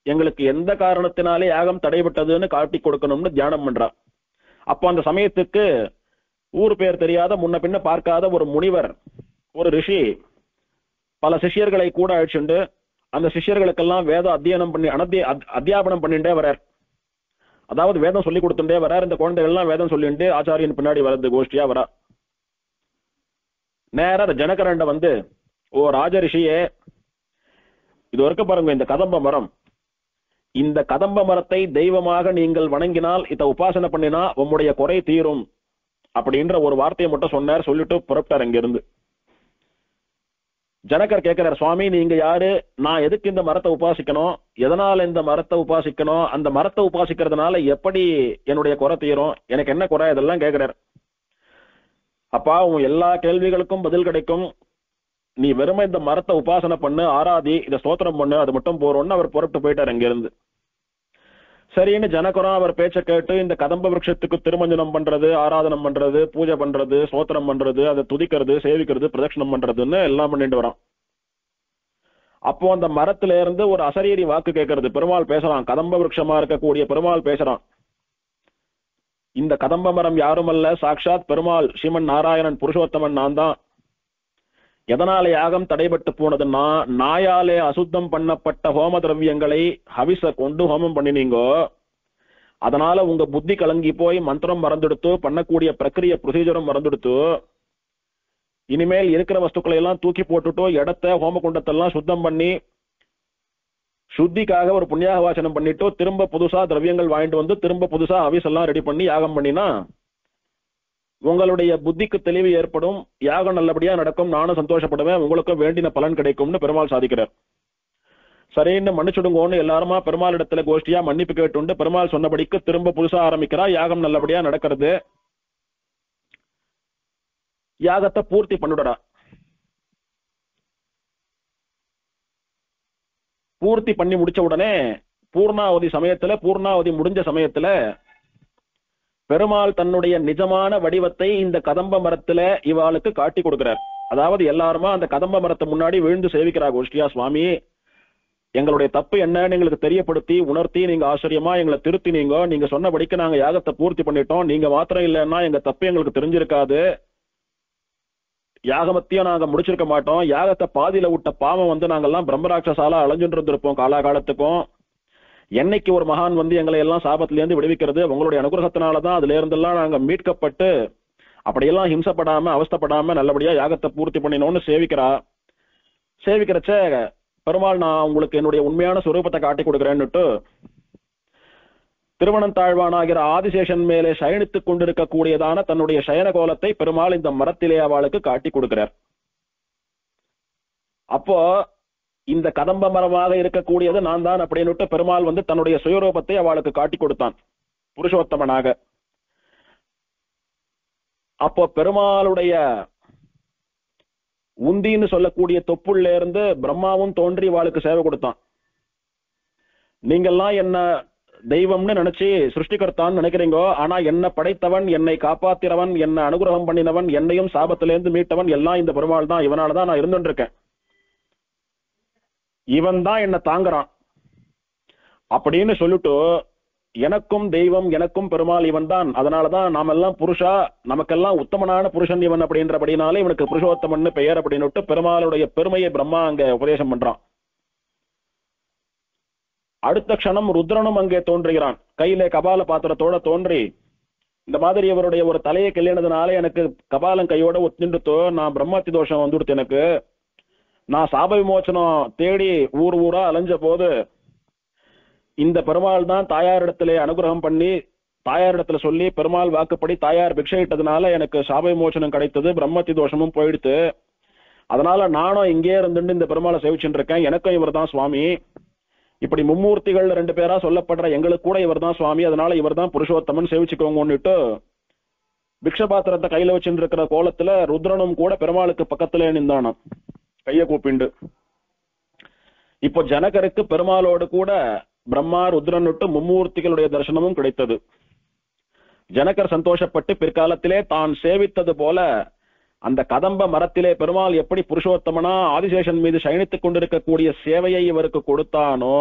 A: எங்களுக்கு எந்த காரணத்தினாலே யாகம் தடைபட்டதுன்னு காட்டி கொடுக்கணும்னு தியானம் பண்றா. அப்போ அந்த சமயத்துக்கு ஊர் பேர் தெரியாத முன்ன பின்ன பார்க்காத ஒரு முனிவர், ஒரு ரிஷி பல சிஷ்யர்களை கூட அழிச்சுண்டு அந்த சிஷ்யர்களுக்கெல்லாம் வேத அத்தியனம் பண்ணி அத்தியாபனம் பண்ணிட்டே வரார். அதாவது வேதம் சொல்லி கொடுத்துட்டே வரார். இந்த குழந்தைகள் எல்லாம் வேதம் சொல்லிட்டு ஆச்சாரியன் பின்னாடி வர்றது கோஷ்டியா வரா. நேர ஜனகரண்ட வந்து, ஓ ராஜ ரிஷியே, இது வரைக்கும் பாருங்க இந்த கதம்ப மரம், இந்த கதம்ப மரத்தை தெய்வமாக நீங்கள் வணங்கினால், இத உபாசனை பண்ணினா உம்முடைய குறை தீரும் அப்படின்ற ஒரு வார்த்தையை மட்டும் சொன்னார். சொல்லிட்டு புறப்பட்டார் அங்கிருந்து. ஜனகர் கேட்கிறார், சுவாமி நீங்க யாரு, நான் எதுக்கு இந்த மரத்தை உபாசிக்கணும், எதனால இந்த மரத்தை உபாசிக்கணும், அந்த மரத்தை உபாசிக்கிறதுனால எப்படி என்னுடைய குறை தீரும், எனக்கு என்ன குறை, இதெல்லாம் கேட்கிறார். அப்பா உன் எல்லா கேள்விகளுக்கும் பதில் கிடைக்கும், நீ வெறுமை இந்த மரத்தை உபாசனை பண்ணு, ஆராதி, இதை ஸ்தோத்திரம் பண்ணு, அது மட்டும் போறோம்னு அவர் புறப்பட்டு போயிட்டார் அங்கிருந்து. சரின்னு ஜனகரம் அவர் பேச்ச கேட்டு இந்த கதம்ப விருட்சத்துக்கு திருமஞ்சனம் பண்றது, ஆராதனம் பண்றது, பூஜை பண்றது, ஸ்தோத்திரம் பண்றது, அதை துதிக்கிறது, சேவிக்கிறது, பிரதட்சணம் பண்றதுன்னு எல்லாம் பண்ணிட்டு வரான். அப்போ அந்த மரத்துல இருந்து ஒரு அசரீரி வாக்கு கேட்கறது, பெருமாள் பேசுறான், கதம்ப விருட்சமா இருக்கக்கூடிய பெருமாள் பேசுறான். இந்த கதம்ப மரம் யாருமல்ல, சாட்சாத் பெருமாள் ஸ்ரீமன் நாராயணன் புருஷோத்தமன் நான் தான். எதனால யாகம் தடைபட்டு போனதுன்னா, நாயாலே அசுத்தம் பண்ணப்பட்ட ஹோம திரவியங்களை ஹவிச கொண்டு ஹோமம் பண்ணினீங்கோ, அதனால உங்க புத்தி கலங்கி போய் மந்திரம் மறந்துடுத்து, பண்ணக்கூடிய பிரக்கிரிய ப்ரொசீஜரும் மறந்துடுத்து. இனிமேல் இருக்கிற வஸ்துக்களை எல்லாம் தூக்கி போட்டுட்டோ இடத்த ஹோம குண்டத்தெல்லாம் சுத்தம் பண்ணி சுத்திக்காக ஒரு புண்ணியாக வாசனம் பண்ணிட்டோ திரும்ப புதுசா திரவியங்கள் வாங்கிட்டு வந்து திரும்ப புதுசா ஹவிஸ் எல்லாம் ரெடி பண்ணி யாகம் பண்ணினா உங்களுடைய புத்திக்கு தெளிவு ஏற்படும், யாகம் நல்லபடியா நடக்கும், நானும் சந்தோஷப்படுவேன், உங்களுக்கும் வேண்டின பலன் கிடைக்கும்னு பெருமாள் சாதிக்கிறார். சரின்னு மன்னிச்சுடுங்கோன்னு எல்லாருமா பெருமாள் இடத்துல கோஷ்டியா மன்னிப்பு கேட்டுண்டு பெருமாள் சொன்னபடிக்கு திரும்ப புதுசா ஆரம்பிக்கிறா. யாகம் நல்லபடியா நடக்கிறது. யாகத்தை பூர்த்தி பண்ணிடுறா. பூர்த்தி பண்ணி முடிச்ச உடனே பூர்ணாவதி முடிஞ்ச சமயத்துல பெருமாள் தன்னுடைய நிஜமான வடிவத்தை இந்த கதம்ப மரத்துல இவாளுக்கு காட்டி கொடுக்கிறார். அதாவது எல்லாருமா அந்த கதம்ப மரத்தை முன்னாடி விழுந்து சேவிக்கிறா கோஷ்டியா, சுவாமி எங்களுடைய தப்பு என்னன்னு எங்களுக்கு தெரியப்படுத்தி உணர்த்தி நீங்க ஆச்சரியமா எங்களை திருத்தினீங்க, நீங்க சொன்னபடிக்கு நாங்க யாகத்தை பூர்த்தி பண்ணிட்டோம், நீங்க மாத்திரம் இல்லைன்னா எங்க தப்பு எங்களுக்கு தெரிஞ்சிருக்காது, யாகமத்தையும் நாங்க முடிச்சிருக்க மாட்டோம். யாகத்தை பாதியில விட்ட பாவம் வந்து நாங்கெல்லாம் பிரம்மராட்சசாலா அலைஞ்சுட்டு இருந்திருப்போம் காலாகாலத்துக்கும். என்னைக்கு ஒரு மகான் வந்து எங்களை எல்லாம் சாபத்திலேருந்து விடுவிக்கிறது, உங்களுடைய அனுகிரகத்தினாலதான் அதுல இருந்தெல்லாம் நாங்க மீட்கப்பட்டு அப்படியெல்லாம் ஹிம்சப்படாம அவஸ்தப்படாம நல்லபடியா யாகத்தை பூர்த்தி பண்ணினோம்னு சேவிக்கிறச்ச பெருமாள் நான் உங்களுக்கு என்னுடைய உண்மையான சுரூபத்தை காட்டி கொடுக்குறேன்னுட்டு திருவனந்தாழ்வானாகிற ஆதிசேஷன் மேலே சயனித்துக் கொண்டிருக்கக்கூடியதான தன்னுடைய சயன கோலத்தை பெருமாள் இந்த மரத்திலே அவளுக்கு காட்டி கொடுக்கிறார். அப்போ இந்த கதம்ப மரமாக இருக்கக்கூடியது நான் தான் அப்படின்னு பெருமாள் வந்து தன்னுடைய சுயரூபத்தை அவளுக்கு காட்டி கொடுத்தான் புருஷோத்தமனாக. அப்போ பெருமாளுடைய உந்தின்னு சொல்லக்கூடிய தொப்புள்ள இருந்து பிரம்மாவும் தோன்றி அவளுக்கு சேவை கொடுத்தான். நீங்கெல்லாம் என்ன தெய்வம்னு நினைச்சு சிருஷ்டிகர்த்தான்னு நினைக்கிறீங்கோ, ஆனா என்ன படைத்தவன், என்னை காப்பாத்திரவன், என்ன அனுகிரகம் பண்ணினவன், என்னையும் சாபத்திலேருந்து மீட்டவன் எல்லாம் இந்த பெருமாள் தான். இவனாலதான் நான் இருந்துட்டு இருக்கேன். இவன் தான் என்ன தாங்குறான் அப்படின்னு சொல்லிட்டு எனக்கும் தெய்வம் எனக்கும் பெருமாள் இவன் தான். அதனாலதான் நாமெல்லாம் புருஷா, நமக்கெல்லாம் உத்தமனான புருஷன் இவன் அப்படின்றபடினாலே இவனுக்கு புருஷோத்தமன் பெயர் அப்படின்னு பெருமாளுடைய பெருமையை பிரம்மா அங்க உபதேசம் பண்றான். அடுத்த க்ஷணம் ருத்ரனும் அங்கே தோன்றுகிறான். கையிலே கபால பாத்திரத்தோட தோன்றி இந்த மாதிரி இவருடைய ஒரு தலையை கிள்ளினதுனால எனக்கு கபாலம் கையோட ஒத்துண்டுத்தோ, நான் பிரம்மத்தி தோஷம் வந்துடுத்து, எனக்கு நான் சாப விமோச்சனம் தேடி ஊர் ஊரா அலைஞ்ச போது இந்த பெருமாள் தான் தாயாரிடத்திலே அனுகிரகம் பண்ணி தாயாரிடத்துல சொல்லி பெருமாள் வாக்குப்படி தாயார் பிக்ஷையிட்டதுனால எனக்கு சாப விமோச்சனம் கிடைத்தது, பிரம்மத்தி தோஷமும் போயிடுத்து. அதனால நானும் இங்கே இருந்துட்டு இந்த பெருமாளை சேவிச்சுட்டு இருக்கேன். எனக்கும் இவர் தான் சுவாமி. இப்படி மும்மூர்த்திகள் 2 பேரா சொல்லப்படுற எங்களுக்கு கூட இவர் தான் சுவாமி, அதனால இவர் தான் புருஷோத்தமன் சேவிச்சுக்கோங்கன்னுட்டு பிக்ஷபாத்திரத்தை கையில வச்சுட்டு இருக்கிற கோலத்துல ருத்ரனும் கூட பெருமாளுக்கு பக்கத்துல நின்றானாம் கைய கூப்பிண்டு. இப்போ ஜனகருக்கு பெருமாளோடு கூட பிரம்மா ருத்ரன்னுட்டு மும்மூர்த்திகளுடைய தரிசனமும் கிடைத்தது. ஜனகர் சந்தோஷப்பட்டு பிற்காலத்திலே தான் சேவித்தது போல அந்த கதம்ப மரத்திலே பெருமாள் எப்படி புருஷோத்தமனா ஆதிசேஷன் மீது சயனித்துக் கொண்டிருக்கக்கூடிய சேவையை இவருக்கு கொடுத்தானோ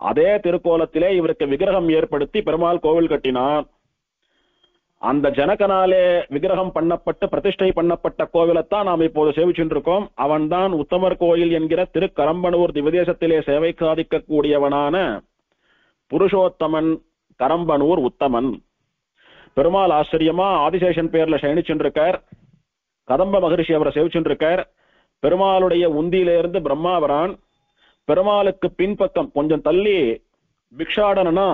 A: அதே திருக்கோலத்திலே இவருக்கு விக்கிரகம் ஏற்படுத்தி பெருமாள் கோவில் கட்டினான். அந்த ஜனகனாலே விக்கிரகம் பண்ணப்பட்டு பிரதிஷ்டை பண்ணப்பட்ட கோவிலைத்தான் நாம் இப்போது சேவிச்சுட்டு இருக்கோம். அவன்தான் உத்தமர் கோயில் என்கிற திருக்கரம்பனூர் திவதேசத்திலே சேவை சாதிக்கக்கூடியவனான புருஷோத்தமன் கரம்பனூர் உத்தமன். பெருமாள் ஆச்சரியமா ஆதிசேஷன் பேர்ல சயனிச்சுருக்கார். கதம்ப மகரிஷி அவரை சேவிச்சுருக்கார். பெருமாளுடைய உந்தியிலிருந்து பிரம்மா வரான். பெருமாளுக்கு பின்பக்கம் கொஞ்சம் தள்ளி பிக்ஷாடனா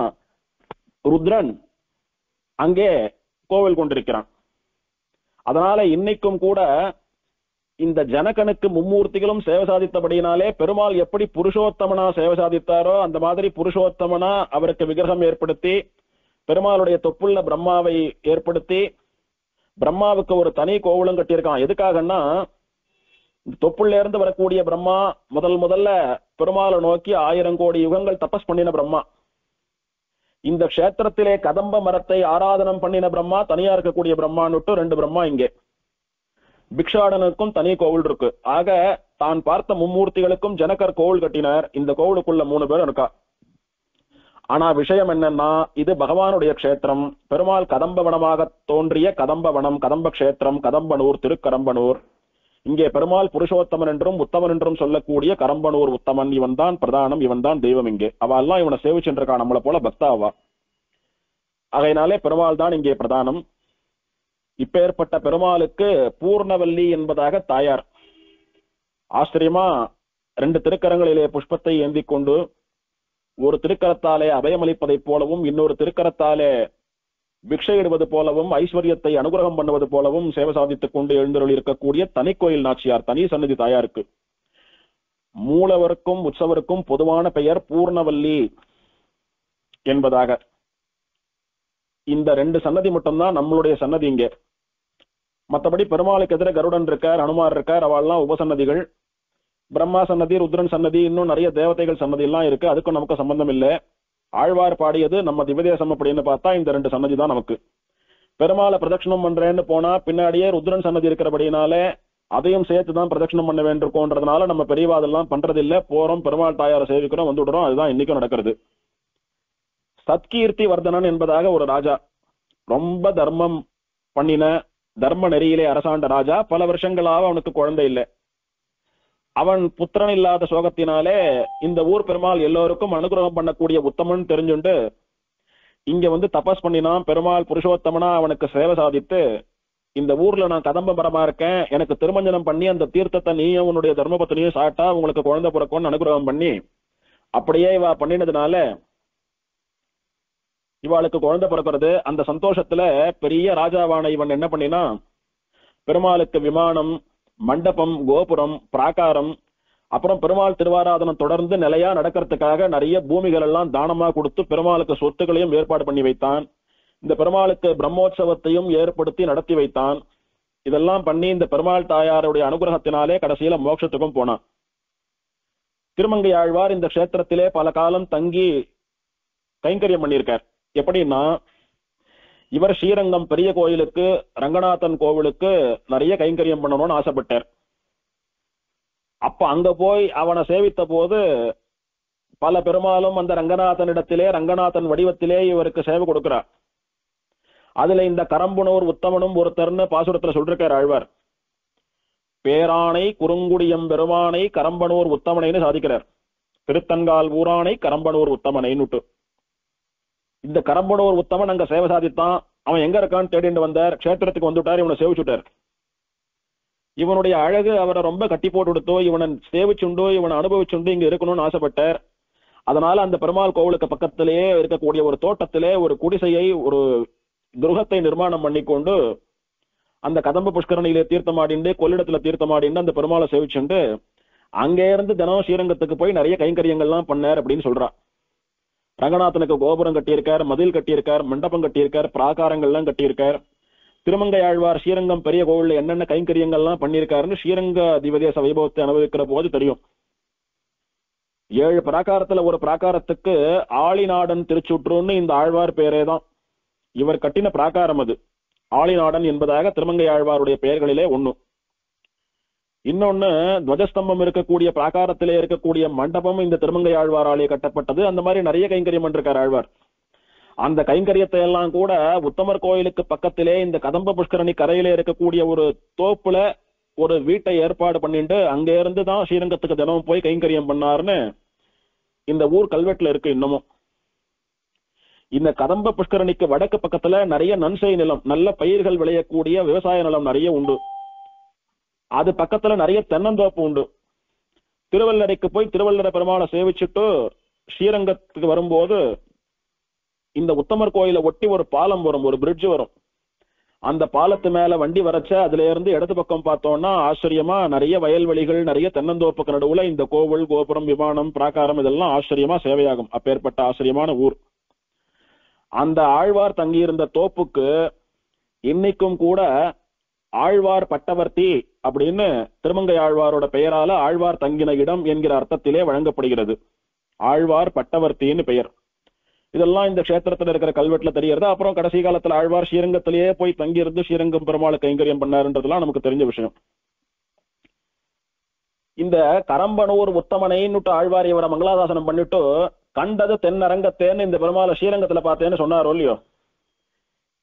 A: ருத்ரன் அங்கே கோவில் கொண்டிருக்கிறான். அதனால இன்னைக்கும் கூட இந்த ஜனகனுக்கு மும்மூர்த்திகளும் சேவை சாதித்தபடியினாலே பெருமாள் எப்படி புருஷோத்தமனா சேவை சாதித்தாரோ அந்த மாதிரி புருஷோத்தமனா அவருக்கு விக்கிரகம் ஏற்படுத்தி பெருமாளுடைய தொப்புள்ள பிரம்மாவை ஏற்படுத்தி பிரம்மாவுக்கு ஒரு தனி கோவிலும் கட்டியிருக்கான். எதுக்காகன்னா தொப்புள்ள இருந்து வரக்கூடிய பிரம்மா முதல்ல பெருமாளை நோக்கி 1000 கோடி யுகங்கள் தபஸ் பண்ணின பிரம்மா. இந்த கஷேத்திரத்திலே கதம்ப மரத்தை ஆராதனம் பண்ணின பிரம்மா, தனியா இருக்கக்கூடிய பிரம்மான்னுட்டு 2 பிரம்மா இங்கே. பிக்ஷாடனுக்கும் தனி கோவில் இருக்கு. ஆக தான் பார்த்த மும்மூர்த்திகளுக்கும் ஜனகர் கோவில் கட்டினார். இந்த கோவிலுக்குள்ள 3 பேர் இருக்கா. ஆனா விஷயம் என்னன்னா இது பகவானுடைய கஷேத்திரம். பெருமாள் கதம்ப வனமாக தோன்றிய கதம்ப வனம், கதம்ப கஷேத்திரம், கதம்பனூர், திருக்கரம்பனூர். இங்கே பெருமாள் புருஷோத்தமன் என்றும் உத்தமன் என்றும் சொல்லக்கூடிய கரம்பனூர் உத்தமன். இவன் தான் பிரதானம், இவன் தான் தெய்வம். இங்கே அவெல்லாம் இவனை சேவிச்சுருக்கா, நம்மளை போல பக்தாவா. ஆகையினாலே பெருமாள் தான் இங்கே பிரதானம். இப்பேற்பட்ட பெருமாளுக்கு பூர்ணவல்லி என்பதாக தாயார். ஆச்சரியமா 2 திருக்கரங்களிலே புஷ்பத்தை ஏந்தி கொண்டு ஒரு திருக்கரத்தாலே அபயமளிப்பதைப் போலவும் இன்னொரு திருக்கரத்தாலே பிக்ஷையிடுவது போலவும் ஐஸ்வர்யத்தை அனுகிரகம் பண்ணுவது போலவும் சேவை சாதித்துக் கொண்டு எழுந்தருள் இருக்கக்கூடிய தனி கோயில் நாச்சியார், தனி சன்னதி தாயாருக்கு. மூலவருக்கும் உற்சவருக்கும் பொதுவான பெயர் பூர்ணவல்லி என்பதாக. இந்த 2 சன்னதி மட்டும்தான் நம்மளுடைய சன்னதி இங்கே. மற்றபடி பெருமாளுக்கு எதிர கருடன் இருக்கார், அனுமார் இருக்கார், அவள்லாம் உபசன்னதிகள். பிரம்மா சன்னதி, ருத்ரன் சன்னதி, இன்னும் நிறைய தேவதைகள் சன்னதி எல்லாம் இருக்கு. அதுக்கும் நமக்கு சம்பந்தம் இல்லை. ஆழ்வார் பாடியது நம்ம திவதேசம் அப்படின்னு பார்த்தா இந்த 2 சன்னதி தான் நமக்கு. பெருமாளை பிரதட்சணம் பண்றேன்னு போனா பின்னாடியே ருத்ரன் சன்னதி இருக்கிறபடினாலே அதையும் சேர்த்துதான் பிரதட்சணம் பண்ண வேண்டியிருக்கோன்றதுனால நம்ம பெரியவா அதெல்லாம் பண்றதில்லை. போறோம், பெருமாள் தாயாரை சேவிக்கிறோம், வந்துடுறோம். அதுதான் இன்னைக்கும் நடக்கிறது. சத்கீர்த்தி வர்தனன் என்பதாக ஒரு ராஜா, ரொம்ப தர்மம் பண்ணின தர்ம நெறியிலே அரசாண்ட ராஜா. பல வருஷங்களாக அவனுக்கு குழந்தை இல்லை. அவன் புத்திரன் இல்லாத சோகத்தினாலே இந்த ஊர் பெருமாள் எல்லோருக்கும் அனுகிரகம் பண்ணக்கூடிய உத்தமன் தெரிஞ்சுண்டு இங்க வந்து தபஸ் பண்ணினான். பெருமாள் புருஷோத்தமனா அவனுக்கு சேவை சாதித்து, இந்த ஊர்ல நான் கதம்ப மரமா இருக்கேன், எனக்கு திருமஞ்சனம் பண்ணி அந்த தீர்த்தத்தை நீயும் உன்னுடைய தர்மபத்தினியும் சாட்டா உங்களுக்கு குழந்தை பிறக்கும்னு அனுகிரகம் பண்ணி, அப்படியே இவ பண்ணினதுனால இவாளுக்கு குழந்தை பிறக்கிறது. அந்த சந்தோஷத்துல பெரிய ராஜாவான இவன் என்ன பண்ணினா, பெருமாளுக்கு விமானம், மண்டபம், கோபுரம், பிராகாரம், அப்புறம் பெருமாள் திருவாராதனம் தொடர்ந்து நிலையா நடக்கிறதுக்காக நிறைய பூமிகள் எல்லாம் தானமா கொடுத்து பெருமாளுக்கு சொத்துக்களையும் ஏற்பாடு பண்ணி வைத்தான். இந்த பெருமாளுக்கு பிரம்மோற்சவத்தையும் ஏற்படுத்தி நடத்தி வைத்தான். இதெல்லாம் பண்ணி இந்த பெருமாள் தாயாருடைய அனுகிரகத்தினாலே கடைசியில மோட்சத்துக்கும் போனான். திருமங்கை ஆழ்வார் இந்த கஷேத்திரத்திலே பல காலம் தங்கி கைங்கரியம் பண்ணியிருக்கார். எப்படின்னா, இவர் ஸ்ரீரங்கம் பெரிய கோயிலுக்கு, ரங்கநாதன் கோவிலுக்கு நிறைய கைங்கரியம் பண்ணணும்னு ஆசைப்பட்டார். அப்ப அங்க போய் அவனை சேவித்த போது பல பெருமாளும் அந்த ரங்கநாதனிடத்திலே, ரங்கநாதன் வடிவத்திலே இவருக்கு சேவை கொடுக்கிறார். அதுல இந்த கரம்பனூர் உத்தமனும் ஒருத்தர்னு பாசுரத்துல சொல்றார் ஆழ்வார். பேரானை குறுங்குடியம் பெருமானை கரம்பனூர் உத்தமனைன்னு சாதிக்கிறார். திருத்தன்கால் ஊரானை கரம்பனூர் உத்தமனைன்னுட்டு. இந்த கரம்பனூர் உத்தமன் அங்க சேவை சாதித்தான். அவன் எங்க இருக்கான்னு தேடிட்டு வந்தார். கஷேத்திரத்துக்கு வந்துட்டார். இவனை சேவிச்சுட்டார். இவனுடைய அழகு அவரை ரொம்ப கட்டி போட்டு கொடுத்தோ, இவனை சேவிச்சுண்டோ, இவனை அனுபவிச்சுண்டு இங்க இருக்கணும்னு ஆசைப்பட்டார். அதனால அந்த பெருமாள் கோவிலுக்கு பக்கத்திலேயே இருக்கக்கூடிய ஒரு தோட்டத்திலே ஒரு குடிசையை, ஒரு கிருகத்தை நிர்மாணம் பண்ணிக்கொண்டு அந்த கதம்ப புஷ்கரணியிலே தீர்த்தமாடிண்டு, கொள்ளிடத்துல தீர்த்தமாடிண்டு அந்த பெருமாளை சேவிச்சுண்டு அங்கே இருந்து தினம் ஸ்ரீரங்கத்துக்கு போய் நிறைய கைங்கரியங்கள்லாம் பண்ணார் அப்படின்னு சொல்றான். ரங்கநாதனுக்கு கோபுரம் கட்டியிருக்கார், மதில் கட்டியிருக்கார், மண்டபம் கட்டியிருக்கார், பிராகாரங்கள்லாம் கட்டியிருக்கார். திருமங்கை ஆழ்வார் ஸ்ரீரங்கம் பெரிய கோவில்ல என்னென்ன கைங்கரியங்கள்லாம் பண்ணியிருக்காருன்னு ஸ்ரீரங்க திவதேச வைபவத்தை அனுபவிக்கிற போது தெரியும். 7 பிராகாரத்துல ஒரு பிராகாரத்துக்கு ஆளிநாடன் திருச்சுற்றுன்னு இந்த ஆழ்வார் பேரே தான். இவர் கட்டின பிராகாரம் அது. ஆளிநாடன் என்பதாக திருமங்கை ஆழ்வாருடைய பெயர்களிலே ஒண்ணு. இன்னொன்னு, துவஜஸ்தம்பம் இருக்கக்கூடிய பிராகாரத்திலே இருக்கக்கூடிய மண்டபம் இந்த திருமங்கை ஆழ்வாராலே கட்டப்பட்டது. அந்த மாதிரி நிறைய கைங்கரியம் பண்ணிருக்கார் ஆழ்வார். அந்த கைங்கரியத்தை எல்லாம் கூட உத்தமர் கோயிலுக்கு பக்கத்திலே இந்த கதம்ப புஷ்கரணி கரையிலே இருக்கக்கூடிய ஒரு தோப்புல ஒரு வீட்டை ஏற்பாடு பண்ணிட்டு அங்க இருந்து தான் ஸ்ரீரங்கத்துக்கு தினமும் போய் கைங்கரியம் பண்ணாருன்னு இந்த ஊர் கல்வெட்டுல இருக்கு. இன்னமும் இந்த கதம்ப புஷ்கரணிக்கு வடக்கு பக்கத்துல நிறைய நன்செய் நிலம், நல்ல பயிர்கள் விளையக்கூடிய விவசாய நிலம் நிறைய உண்டு. அது பக்கத்துல நிறைய தென்னந்தோப்பு உண்டு. திருவள்ளரைக்கு போய் திருவள்ளரை பெருமாளை சேவிச்சுட்டு ஸ்ரீரங்கத்துக்கு வரும்போது இந்த உத்தமர் கோயிலை ஒட்டி ஒரு பாலம் வரும், ஒரு பிரிட்ஜ் வரும். அந்த பாலத்து மேல வண்டி வரச்ச அதுல இருந்து இடது பக்கம் பார்த்தோம்னா ஆச்சரியமா நிறைய வயல்வெளிகள், நிறைய தென்னந்தோப்புக்கு நடுவுல இந்த கோவில், கோபுரம், விமானம், பிராகாரம் இதெல்லாம் ஆச்சரியமா சேவையாகும். அப்பேற்பட்ட ஆச்சரியமான ஊர். அந்த ஆழ்வார் தங்கியிருந்த தோப்புக்கு இன்னைக்கும் கூட ஆழ்வார் பட்டவர்த்தி அப்படின்னு திருமங்கை ஆழ்வாரோட பெயரால ஆழ்வார் தங்கின இடம் என்கிற அர்த்தத்திலே வழங்கப்படுகிறது. ஆழ்வார் பட்டவர்த்தின்னு பெயர். இதெல்லாம் இந்த கஷேத்திரத்துல இருக்கிற கல்வெட்டுல தெரியறது. அப்புறம் கடைசி காலத்துல ஆழ்வார் ஸ்ரீரங்கத்திலேயே போய் தங்கியிருந்து ஸ்ரீரங்கம் பெருமாளை கைங்கரியம் பண்ணாருன்றதுலாம் நமக்கு தெரிஞ்ச விஷயம். இந்த கரம்பனூர் உத்தமனைன்னுட்டு ஆழ்வார் இவரை மங்களாதாசனம் பண்ணிட்டு கண்டது தென்னரங்கத்தேன்னு இந்த பெருமாளை ஸ்ரீரங்கத்துல பார்த்தேன்னு சொன்னாரோ இல்லையோ.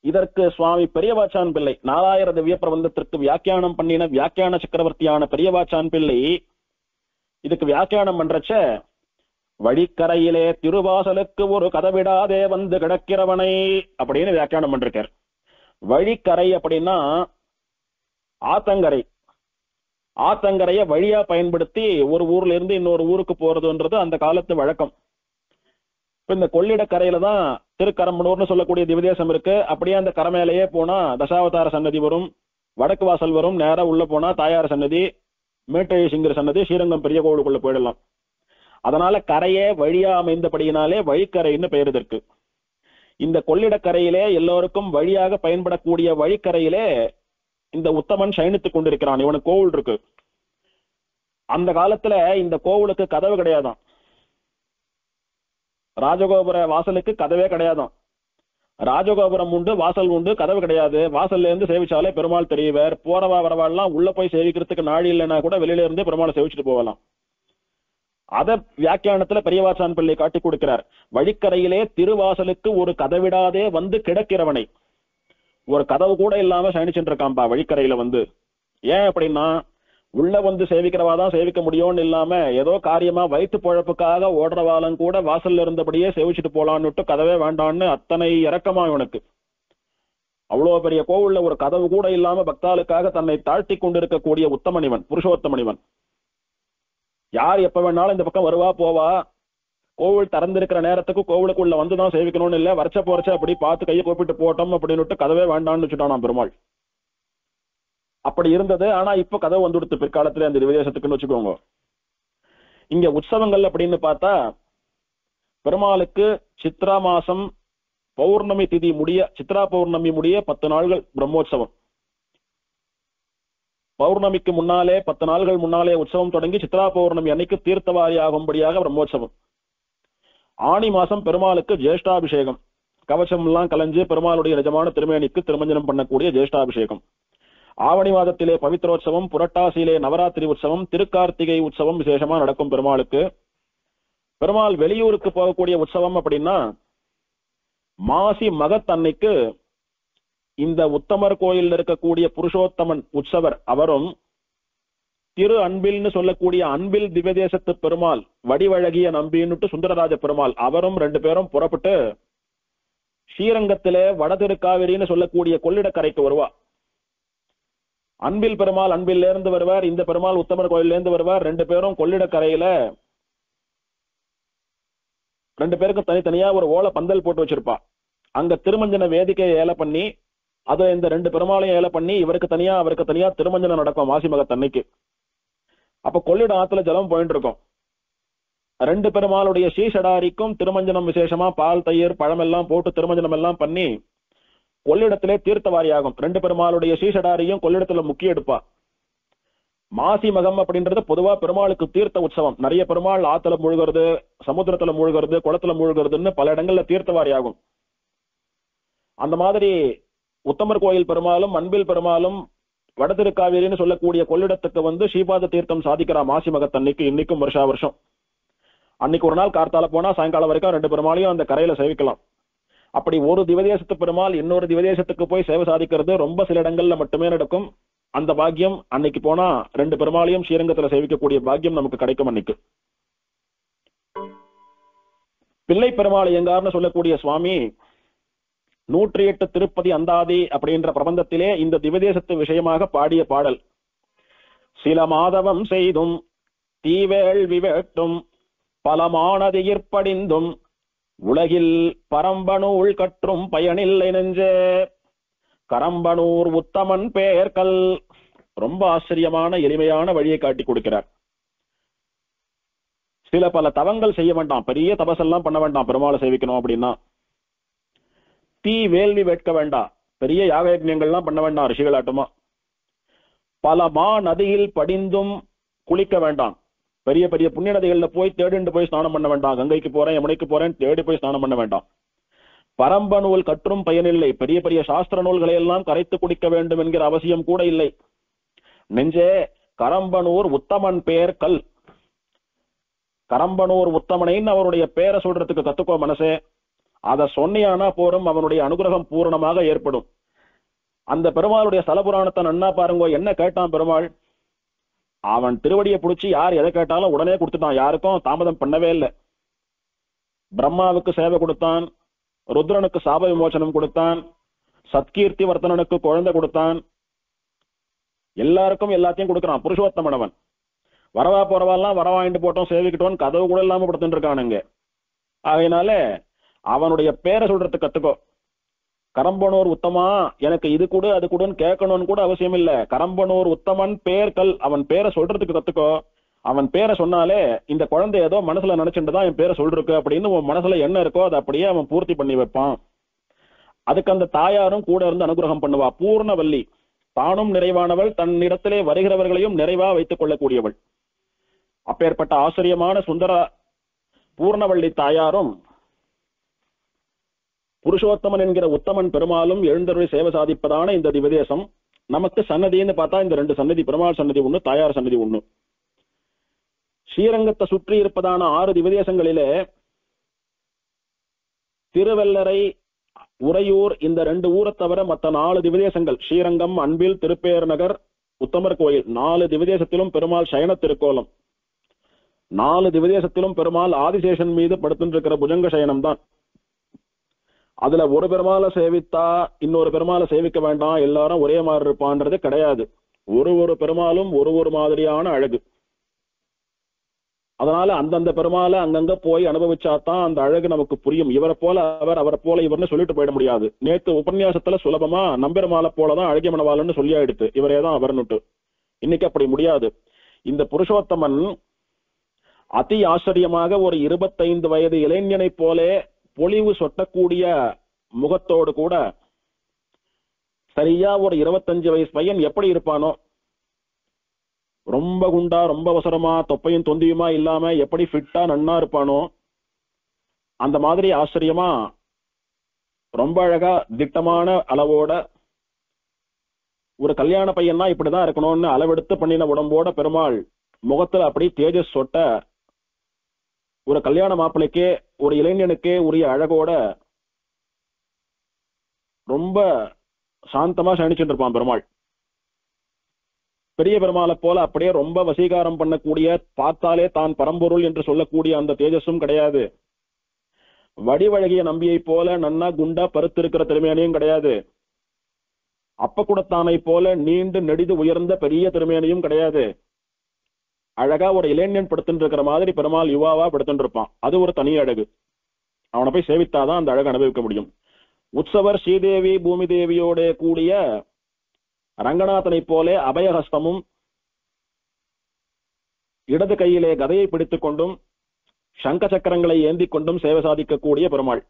A: இதற்கு சுவாமி பெரியவாச்சான் பிள்ளை, 4000 திவ்ய பிரபந்தத்திற்கு வியாக்கியானம் பண்ணின வியாக்கியான சக்கரவர்த்தியான பெரியவாச்சான் பிள்ளை இதுக்கு வியாக்கியானம் பண்றச்ச, வழிக்கரையிலே திருவாசலுக்கு ஒரு கதவிடாதே வந்து கிடக்கிறவனை அப்படின்னு வியாக்கியானம் பண்றார். வழிக்கரை அப்படின்னா ஆத்தங்கரை. ஆத்தங்கரைய வழியா பயன்படுத்தி ஒரு ஊர்ல இருந்து இன்னொரு ஊருக்கு போறதுன்றது அந்த காலத்து வழக்கம். இப்ப இந்த கொள்ளிடக்கரையில தான் திருக்கரம்பனூர்னு சொல்லக்கூடிய திவதேசம் இருக்கு. அப்படியே அந்த கரை மேலேயே போனா தசாவதார சன்னதி வரும், வடக்கு வாசல் வரும். நேரம் உள்ள போனா தாயார் சன்னதி, மேட்டை சிங்கர் சன்னதி, ஸ்ரீரங்கம் பெரிய கோவிலுக்குள்ள போயிடலாம். அதனால கரையே வழியா அமைந்தபடியினாலே வழிக்கரைன்னு பெயர் இதற்கு. இந்த கொள்ளிடக்கரையிலே எல்லோருக்கும் வழியாக பயன்படக்கூடிய வழிக்கரையிலே இந்த உத்தமன் சயனித்துக் கொண்டிருக்கிறான். இவனுக்கு கோவில் இருக்கு. அந்த காலத்துல இந்த கோவிலுக்கு கதவு கிடையாதான். ராஜகோபுர வாசலுக்கு கதவே கிடையாதான். ராஜகோபுரம் உண்டு, வாசல் உண்டு, கதவு கிடையாது. வாசல்ல இருந்து சேவிச்சாலே பெருமாள் தெரியவர். போறவா வரவாள்லாம் உள்ள போய் சேவிக்கிறதுக்கு நாடி இல்லைன்னா கூட வெளியில இருந்து பெருமாளை சேவிச்சுட்டு போகலாம். அத வியாக்கியானத்துல பெரியவாச்சான் பிள்ளை காட்டி கொடுக்கிறார். வழிக்கரையிலே திருவாசலுக்கு ஒரு கதவிடாதே வந்து கிடக்கிறவனை. ஒரு கதவு கூட இல்லாம சயனிச்சுட்டு இருக்கான்பா வழிக்கரையில வந்து. ஏன் அப்படின்னா உள்ள வந்து சேவிக்கிறவாதான் சேவிக்க முடியும்னு இல்லாம ஏதோ காரியமா வயிற்று பொழப்புக்காக ஓடுறவாலும் கூட வாசல்ல இருந்தபடியே சேவிச்சுட்டு போலான்னுட்டு கதவே வேண்டான்னு அத்தனை இறக்கமா இவனுக்கு. அவ்வளவு பெரிய கோவில்ல ஒரு கதவு கூட இல்லாம பக்தாளுக்காக தன்னை தாழ்த்தி கொண்டிருக்கக்கூடிய உத்தமனிவன், புருஷோத்தமனிவன். யார் எப்ப வேணாலும் இந்த பக்கம் வருவா போவா, கோவில் திறந்திருக்கிற நேரத்துக்கு கோவிலுக்குள்ள வந்துதான் சேவிக்கணும்னு இல்ல, வரைச்ச போறச்ச அப்படி பார்த்து கையை கூப்பிட்டு போட்டோம் அப்படின்னு கதவே வேண்டான்னு வச்சுட்டான் பெருமாள். அப்படி இருந்தது. ஆனா இப்ப கதவு வந்து கொடுத்து பிற்காலத்துல அந்த திவ்யதேசத்துக்குன்னு வச்சுக்கோங்க. இங்க உற்சவங்கள் அப்படின்னு பார்த்தா பெருமாளுக்கு சித்ரா மாசம் பௌர்ணமி திதி முடிய, சித்ரா பௌர்ணமி முடிய 10 நாள்கள் பிரம்மோற்சவம். பௌர்ணமிக்கு முன்னாலே 10 நாள்கள் முன்னாலே உற்சவம் தொடங்கி சித்ரா பௌர்ணமி அன்னைக்கு தீர்த்தவாரி ஆகும்படியாக பிரம்மோற்சவம். ஆணி மாசம் பெருமாளுக்கு ஜேஷ்டாபிஷேகம், கவசம் எல்லாம் கலைஞ்சு பெருமாளுடைய நிஜமான திருமேனிக்கு திருமஞ்சனம் பண்ணக்கூடிய ஜேஷ்டாபிஷேகம். ஆவணி மாதத்திலே பவித்ரோற்சவம், புரட்டாசியிலே நவராத்திரி உற்சவம், திருக்கார்த்திகை உற்சவம் விசேஷமா நடக்கும் பெருமாளுக்கு. பெருமாள் வெளியூருக்கு போகக்கூடிய உற்சவம் அப்படின்னா மாசி மகத்தன்னைக்கு இந்த உத்தமர் கோயில் இருக்கக்கூடிய புருஷோத்தமன் உற்சவர் அவரும் திரு அன்பில்னு சொல்லக்கூடிய அன்பில் திவ்யதேசத்து பெருமாள் வடிவழகிய நம்பின்னுட்டு சுந்தரராஜ பெருமாள் அவரும் 2 பேரும் புறப்பட்டு ஸ்ரீரங்கத்திலே வட திருக்காவிரின்னு சொல்லக்கூடிய கொள்ளிடக்கரைக்கு வருவா. அன்பில் பெருமாள் அன்பில் இருந்து வருவார், இந்த பெருமாள் உத்தமர் கோயில்ல இருந்து வருவார். 2 பேரும் கொள்ளிடக்கரையில 2 பேருக்கும் தனித்தனியா ஒரு ஓலை பந்தல் போட்டு வச்சிருப்பா. அங்க திருமஞ்சன வேதிக்கையை ஏல பண்ணி அதை இந்த 2 பெருமாளையும் ஏல பண்ணி இவருக்கு தனியா அவருக்கு தனியா திருமஞ்சனம் நடக்கும் மாசி மகத்தன்னைக்கு. அப்ப கொள்ளிட ஆத்துல ஜலம் போயிட்டு இருக்கும். 2 பெருமாளுடைய ஸ்ரீஷடாரிக்கும் திருமஞ்சனம் விசேஷமா பால் தயிர் பழமெல்லாம் போட்டு திருமஞ்சனம் எல்லாம் பண்ணி கொள்ளிடத்திலே தீர்த்தவாரி ஆகும். 2 பெருமாளுடைய ஸ்ரீஷடாரியும் கொள்ளிடத்துல முக்கிய எடுப்பா. மாசி மகம் அப்படின்றது பொதுவா பெருமாளுக்கு தீர்த்த உற்சவம். நிறைய பெருமாள் ஆத்துல மூழ்கிறது, சமுத்திரத்துல மூழ்கிறது, குளத்துல மூழ்கிறதுன்னு பல இடங்கள்ல தீர்த்தவாரி ஆகும். அந்த மாதிரி உத்தமர் கோயில் பெருமாளும் அன்பில் பெருமாளும் வடதிருக்காவேரின்னு சொல்லக்கூடிய கொள்ளிடத்துக்கு வந்து ஸ்ரீபாத தீர்த்தம் சாதிக்கிறா மாசி மகத்தன்னைக்கு. இன்னைக்கும் வருஷா வருஷம் அன்னைக்கு ஒரு நாள் கார்த்தால போனா சாயங்காலம் வரைக்கும் 2 பெருமாளையும் அந்த கரையில சேவிக்கலாம். அப்படி ஒரு திவதேசத்து பெருமாள் இன்னொரு திவதேசத்துக்கு போய் சேவை சாதிக்கிறது ரொம்ப சில இடங்கள்ல மட்டுமே நடக்கும். அந்த பாக்கியம் அன்னைக்கு போனா 2 பெருமாளையும் ஸ்ரீரங்கத்துல சேவிக்கக்கூடிய பாக்கியம் நமக்கு கிடைக்கும். அன்னைக்கு பிள்ளை பெருமாள் எங்கார்னு சொல்லக்கூடிய சுவாமி 108 திருப்பதி அந்தாதி அப்படின்ற பிரபந்தத்திலே இந்த திவதேசத்து விஷயமாக பாடிய பாடல். சில மாதவம் செய்தும் தீவேள்வி வேட்டும் பலமானதியிற்படிந்தும் உலகில் பரம்பனூள் கற்றும் பயனில்லை நெஞ்சே கரம்பனூர் உத்தமன் பெயர்கள். ரொம்ப ஆச்சரியமான எளிமையான வழியை காட்டி கொடுக்கிறார். சில பல தவங்கள் செய்ய வேண்டாம், பெரிய தபசெல்லாம் பண்ண வேண்டாம். பெருமாளை சேவிக்கணும் அப்படின்னா தீ வேள்வி வேட்க வேண்டாம், பெரிய யாக யஜ்ஞங்கள்லாம் பண்ண வேண்டாம் ரிஷிகளாட்டமா. பல மா நதியில் படிந்தும் குளிக்க வேண்டாம், பெரிய பெரிய புண்ணிய நதிகள்ல போய் தேடிண்டு போய் ஸ்நானம் பண்ண வேண்டாம். கங்கைக்கு போறேன் யமுனைக்கு போறேன் தேடி போய் ஸ்நானம் பண்ண வேண்டாம். பரம்ப நூல் கற்றும் பயனில்லை, பெரிய பெரிய சாஸ்திர நூல்களை எல்லாம் கரைத்து குடிக்க வேண்டும் என்கிற அவசியம் கூட இல்லை. நெஞ்சே கரம்பனூர் உத்தமன் பெயர் கல். கரம்பனூர் உத்தமனைன்னு அவருடைய பேரை சொல்றதுக்கு கத்துக்கோ மனசே. அதை சொன்னியானா போரும், அவனுடைய அனுகிரகம் பூரணமாக ஏற்படும். அந்த பெருமாளுடைய ஸ்தல புராணத்தை நன்னா பாருங்க. என்ன கேட்டான் பெருமாள்? அவன் திருவடியை பிடிச்சி யார் எதை கேட்டாலும் உடனே கொடுத்துட்டான், யாருக்கும் தாமதம் பண்ணவே இல்லை. பிரம்மாவுக்கு சேவை கொடுத்தான், ருத்ரனுக்கு சாப விமோசனம் கொடுத்தான், சத்கீர்த்தி வர்த்தனனுக்கு குழந்தை கொடுத்தான், எல்லாருக்கும் எல்லாத்தையும் கொடுக்கிறான். புருஷோத்தமனவன் வரவா போறவாலாம் வரவாயிட்டு போட்டோம் சேவிக்கிட்டோம் கதவு கூட இல்லாம படுத்துட்டு இருக்கானுங்க. ஆகையினால அவனுடைய பேரை சொல்றதுக்கு கத்துக்கோ. கரம்பனூர் உத்தமா, எனக்கு இது கூட அது கூடன்னு கேட்கணும்னு கூட அவசியம் இல்ல. கரம்பனூர் உத்தமன் பேர்கள், அவன் பேரை சொல்றதுக்கு கத்துக்கோ. அவன் பேரை சொன்னாலே இந்த குழந்தை ஏதோ மனசுல நினைச்சுட்டுதான் என் பேரை சொல்றக்கு அப்படின்னு உன் மனசுல என்ன இருக்கோ அதை அப்படியே அவன் பூர்த்தி பண்ணி வைப்பான். அதுக்கு அந்த தாயாரும் கூட இருந்து அனுகிரகம் பண்ணுவா. பூர்ணவல்லி, தானும் நிறைவானவள், தன்னிடத்திலே வருகிறவர்களையும் நிறைவா வைத்துக் கொள்ளக்கூடியவள். அப்பேற்பட்ட ஆச்சரியமான சுந்தர பூர்ணவள்ளி தாயாரும் புருஷோத்தமன் என்கிற உத்தமன் பெருமாளும் எழுந்தருளை சேவை சாதிப்பதான இந்த திவதேசம் நமக்கு சன்னதின்னு பார்த்தா இந்த 2 சன்னதி, பெருமாள் சன்னதி ஒண்ணு, தாயார் சன்னதி ஒண்ணு. ஸ்ரீரங்கத்தை சுற்றி இருப்பதான 6 திவதேசங்களிலே திருவெல்லரை உறையூர் இந்த 2 ஊரை தவிர மற்ற 4 திவதேசங்கள் ஸ்ரீரங்கம், அன்பில், திருப்பேர் நகர், உத்தமர் கோயில் 4 திவதேசத்திலும் பெருமாள் சயன திருக்கோலம். 4 திவதேசத்திலும் பெருமாள் ஆதிசேஷன் மீது படுத்துட்டு இருக்கிற புஜங்க சயனம் தான். அதுல ஒரு பெருமாளை சேவித்தா இன்னொரு பெருமாளை சேவிக்க வேண்டாம், எல்லாரும் ஒரே மாதிரி இருப்பான்றது கிடையாது. ஒரு பெருமாளும் ஒரு மாதிரியான அழகு. அதனால அந்தந்த பெருமாளை அங்கங்க போய் அனுபவிச்சாதான் அந்த அழகு நமக்கு புரியும். இவரை போல அவர், அவரை போல இவர்னு சொல்லிட்டு போயிட முடியாது. நேத்து உபன்யாசத்துல சுலபமா நம்பெருமாளை போலதான் அழகிய மணவாளன்னு சொல்லி ஆயிடுத்து, இவரே தான் அவர்னுட்டு. இன்னைக்கு அப்படி முடியாது. இந்த புருஷோத்தமன் அதி ஆச்சரியமாக ஒரு 25 வயது இளைஞனை போலே பொலிவு சொட்டக்கூடிய முகத்தோடு கூட சரியா ஒரு 25 வயசு பையன் எப்படி இருப்பானோ, ரொம்ப குண்டா ரொம்ப அவசரமா தொப்பையும் தொந்தியுமா இல்லாம எப்படி ஃபிட்டா நன்னா இருப்பானோ அந்த மாதிரி ஆச்சரியமா ரொம்ப அழகா திட்டமான அளவோட ஒரு கல்யாண பையன்னா இப்படிதான் இருக்கணும்னு அளவெடுத்து பண்ணின உடம்போட பெருமாள் முகத்துல அப்படி தேஜஸ் சொட்ட ஒரு கல்யாண மாப்பிள்ளைக்கே ஒரு இளைஞனுக்கே உரிய அழகோட ரொம்ப சாந்தமா சயனிச்சுட்டு இருப்பான் பெருமாள். பெரிய பெருமாளை போல அப்படியே ரொம்ப வசீகாரம் பண்ணக்கூடிய, பார்த்தாலே தான் பரம்பொருள் என்று சொல்லக்கூடிய அந்த தேஜஸும் கிடையாது. வடிவழகிய நம்பியை போல நன்னா குண்டா பருத்திருக்கிற திருமேனியும் கிடையாது. அப்ப கூடத்தானை போல நீண்டு நெடிது உயர்ந்த பெரிய திருமேனியும் கிடையாது. அழகா ஒரு இளைஞன் படுத்துட்டு இருக்கிற மாதிரி பெருமாள் யுவாவா படுத்துட்டு இருப்பான். அது ஒரு தனி அழகு. அவனை போய் சேவித்தாதான் அந்த அழகு அனுபவிக்க முடியும். உற்சவர் ஸ்ரீதேவி பூமி தேவியோட கூடிய ரங்கநாதனை போலே அபயஹஸ்தமும் இடது கையிலே கதையை பிடித்துக் கொண்டும் சங்க சக்கரங்களை ஏந்தி கொண்டும் சேவை சாதிக்கக்கூடிய பெருமாள்.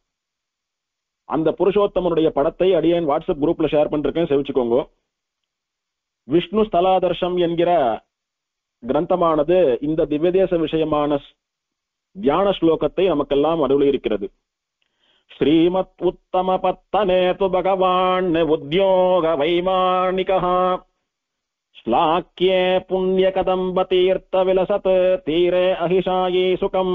A: அந்த புருஷோத்தமனுடைய படத்தை அடியேன் வாட்ஸ்அப் குரூப்ல ஷேர் பண்ணிருக்கேன், சேவிச்சுக்கோங்க. விஷ்ணு ஸ்தலாதர்ஷம் என்கிற கிரந்தமானது இந்த திவ்யதேச விஷயமான தியான ஸ்லோகத்தை நமக்கெல்லாம் அருளி இருக்கிறது. ஸ்ரீமத் உத்தம பத்தனே து பகவான் உத்யோக வைமானிகः ஸ்லாக்யே புண்ணிய கதம்ப தீர்த்த விலசத் தீரே அஹிஷாயி சுகம்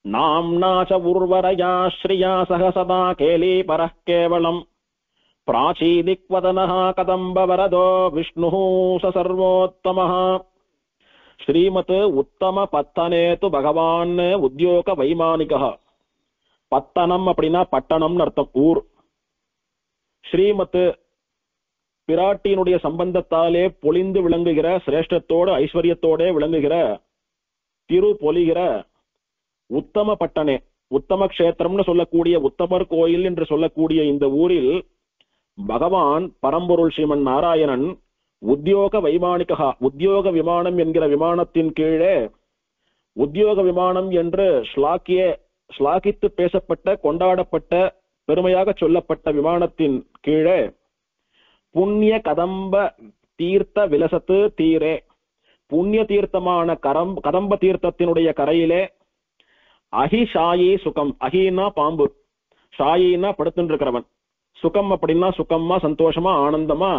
A: நாம்னா ச உர்வரயா ஸ்ரியா சக சதா கேலி பரஹ் கேவலம் பிராச்சீதிக்வதனः கதம்ப வரதோ விஷ்ணுः ச சர்வோத்தமः. ஸ்ரீமத் உத்தம பத்தனே து பகவான் உத்யோக வைமானிகः. பத்தனம் அப்படின்னா பட்டணம்னு அர்த்தம், ஊர். ஸ்ரீமத் பிராட்டியினுடைய சம்பந்தத்தாலே பொலிந்து விளங்குகிற, சிரேஷ்டத்தோடு ஐஸ்வர்யத்தோட விளங்குகிற, திரு பொலிகிற உத்தம பட்டணே, உத்தம கஷேத்திரம்னு சொல்லக்கூடிய உத்தமர் கோயில் என்று சொல்லக்கூடிய இந்த ஊரில் பகவான் பரம்பொருள் ஸ்ரீமன் நாராயணன் உத்தியோக வைமானிகா, உத்தியோக விமானம் என்கிற விமானத்தின் கீழே, உத்தியோக விமானம் என்று ஸ்லாகித்து பேசப்பட்ட, கொண்டாடப்பட்ட, பெருமையாக சொல்லப்பட்ட விமானத்தின் கீழே புண்ணிய கதம்ப தீர்த்த விலசத்து தீரே, புண்ணிய தீர்த்தமான கதம்ப தீர்த்தத்தினுடைய கரையிலே அஹிஷாயி சுகம், அஹின்னா பாம்பு, ஷாயின்னா படுத்துட்டு இருக்கிறவன், சுகம் அப்படின்னா சுகமா சந்தோஷமா ஆனந்தமா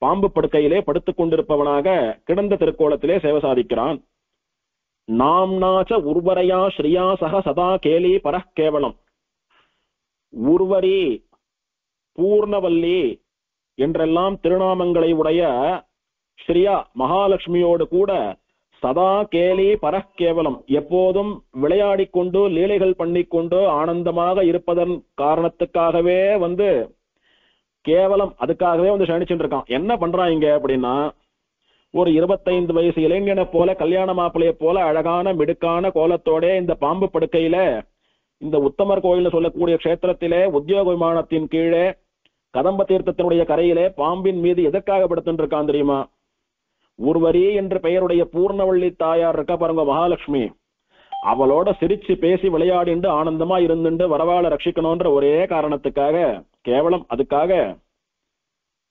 A: பாம்பு படுக்கையிலே படுத்துக் கொண்டிருப்பவனாக கிடந்த திருக்கோலத்திலே சேவை சாதிக்கிறான். நாம்னாச்ச உர்வரையா ஸ்ரீயா சக சதா கேலி பரஹ் கேவலம். உர்வரி, பூர்ணவல்லி என்றெல்லாம் திருநாமங்களை உடைய ஸ்ரீயா மகாலட்சுமியோடு கூட சதா கேலி பரஹ் கேவலம், எப்போதும் விளையாடிக் கொண்டு லீலைகள் பண்ணிக்கொண்டு ஆனந்தமாக இருப்பதன் காரணத்துக்காகவே கேவலம் அதுக்காகவே சயனிச்சுட்டு இருக்கான். என்ன பண்றான் இங்க அப்படின்னா, ஒரு 25 வயசு இளைஞனை போல, கல்யாண மாப்பிள்ளைய போல அழகான மிடுக்கான கோலத்தோட இந்த பாம்பு படுக்கையில இந்த உத்தமர் கோயில் சொல்லக்கூடிய கஷேத்திரத்திலே உத்தியோக விமானத்தின் கீழே கதம்ப தீர்த்தத்தினுடைய கரையிலே பாம்பின் மீது எதற்காக படுத்துட்டு இருக்கான் தெரியுமா? உர்வரி என்று பெயருடைய பூர்ணவள்ளி தாயார் இருக்கா பாருங்க, மகாலட்சுமி, அவளோட சிரிச்சு பேசி விளையாடிண்டு ஆனந்தமா இருந்துட்டு வரவாளை ரட்சிக்கணும்ன்ற ஒரே காரணத்துக்காக, கேவலம் அதுக்காக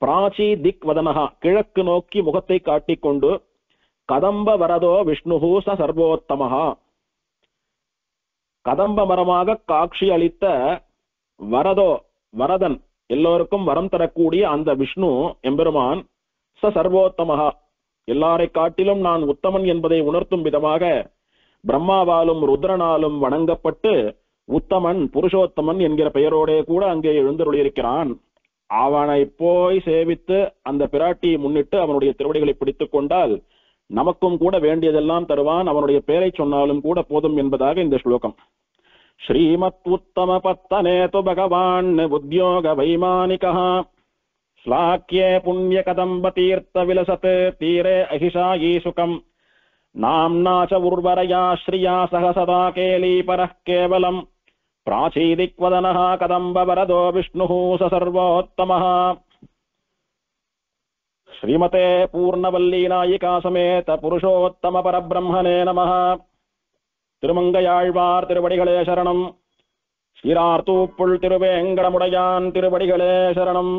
A: பிராச்சி திக் வதனகா, கிழக்கு நோக்கி முகத்தை காட்டிக்கொண்டு கதம்ப வரதோ விஷ்ணுஹு ச சர்வோத்தமஹா, கதம்ப மரமாக காட்சி அளித்த வரதோ வரதன், எல்லோருக்கும் வரம் தரக்கூடிய அந்த விஷ்ணு எம்பெருமான் ச சர்வோத்தமஹா, எல்லாரை காட்டிலும் நான் உத்தமன் என்பதை உணர்த்தும் விதமாக பிரம்மாவாலும் ருத்ரனாலும் வணங்கப்பட்டு உத்தமன் புருஷோத்தமன் என்கிற பெயரோடே கூட அங்கே எழுந்தருளியிருக்கிறான். அவனை போய் சேவித்து அந்த பிராட்டியை முன்னிட்டு அவனுடைய திருவடிகளை பிடித்துக் கொண்டால் நமக்கும் கூட வேண்டியதெல்லாம் தருவான். அவனுடைய பெயரை சொன்னாலும் கூட போதும் என்பதாக இந்த ஸ்லோகம். ஸ்ரீமத் உத்தம பத்தனேது பகவான் உத்யோக வைமானிகா ஸ்லாக்கியே புண்ணிய கதம்ப தீர்த்த விலசத் தீரே அஹிஷாயி சுகம் நாம்னா ச உர்வரயா ஸ்ரியா சகசதா கேலி பரஹ் கேவலம் பிராச்சீதிக்வதனஹ கதம்ப வரதோ விஷ்ணுஹ ச சர்வோத்தமஹ. ஸ்ரீமதே பூர்ணவல்லி நாயிகா சமேத புருஷோத்தம பரபிரம்மணே நமஹ. திருமங்கையாழ்வார் திருவடிகளே சரணம். ஸ்ரீரார்த்தூப்புள் திருவேங்கடமுடையான் திருவடிகளே சரணம்.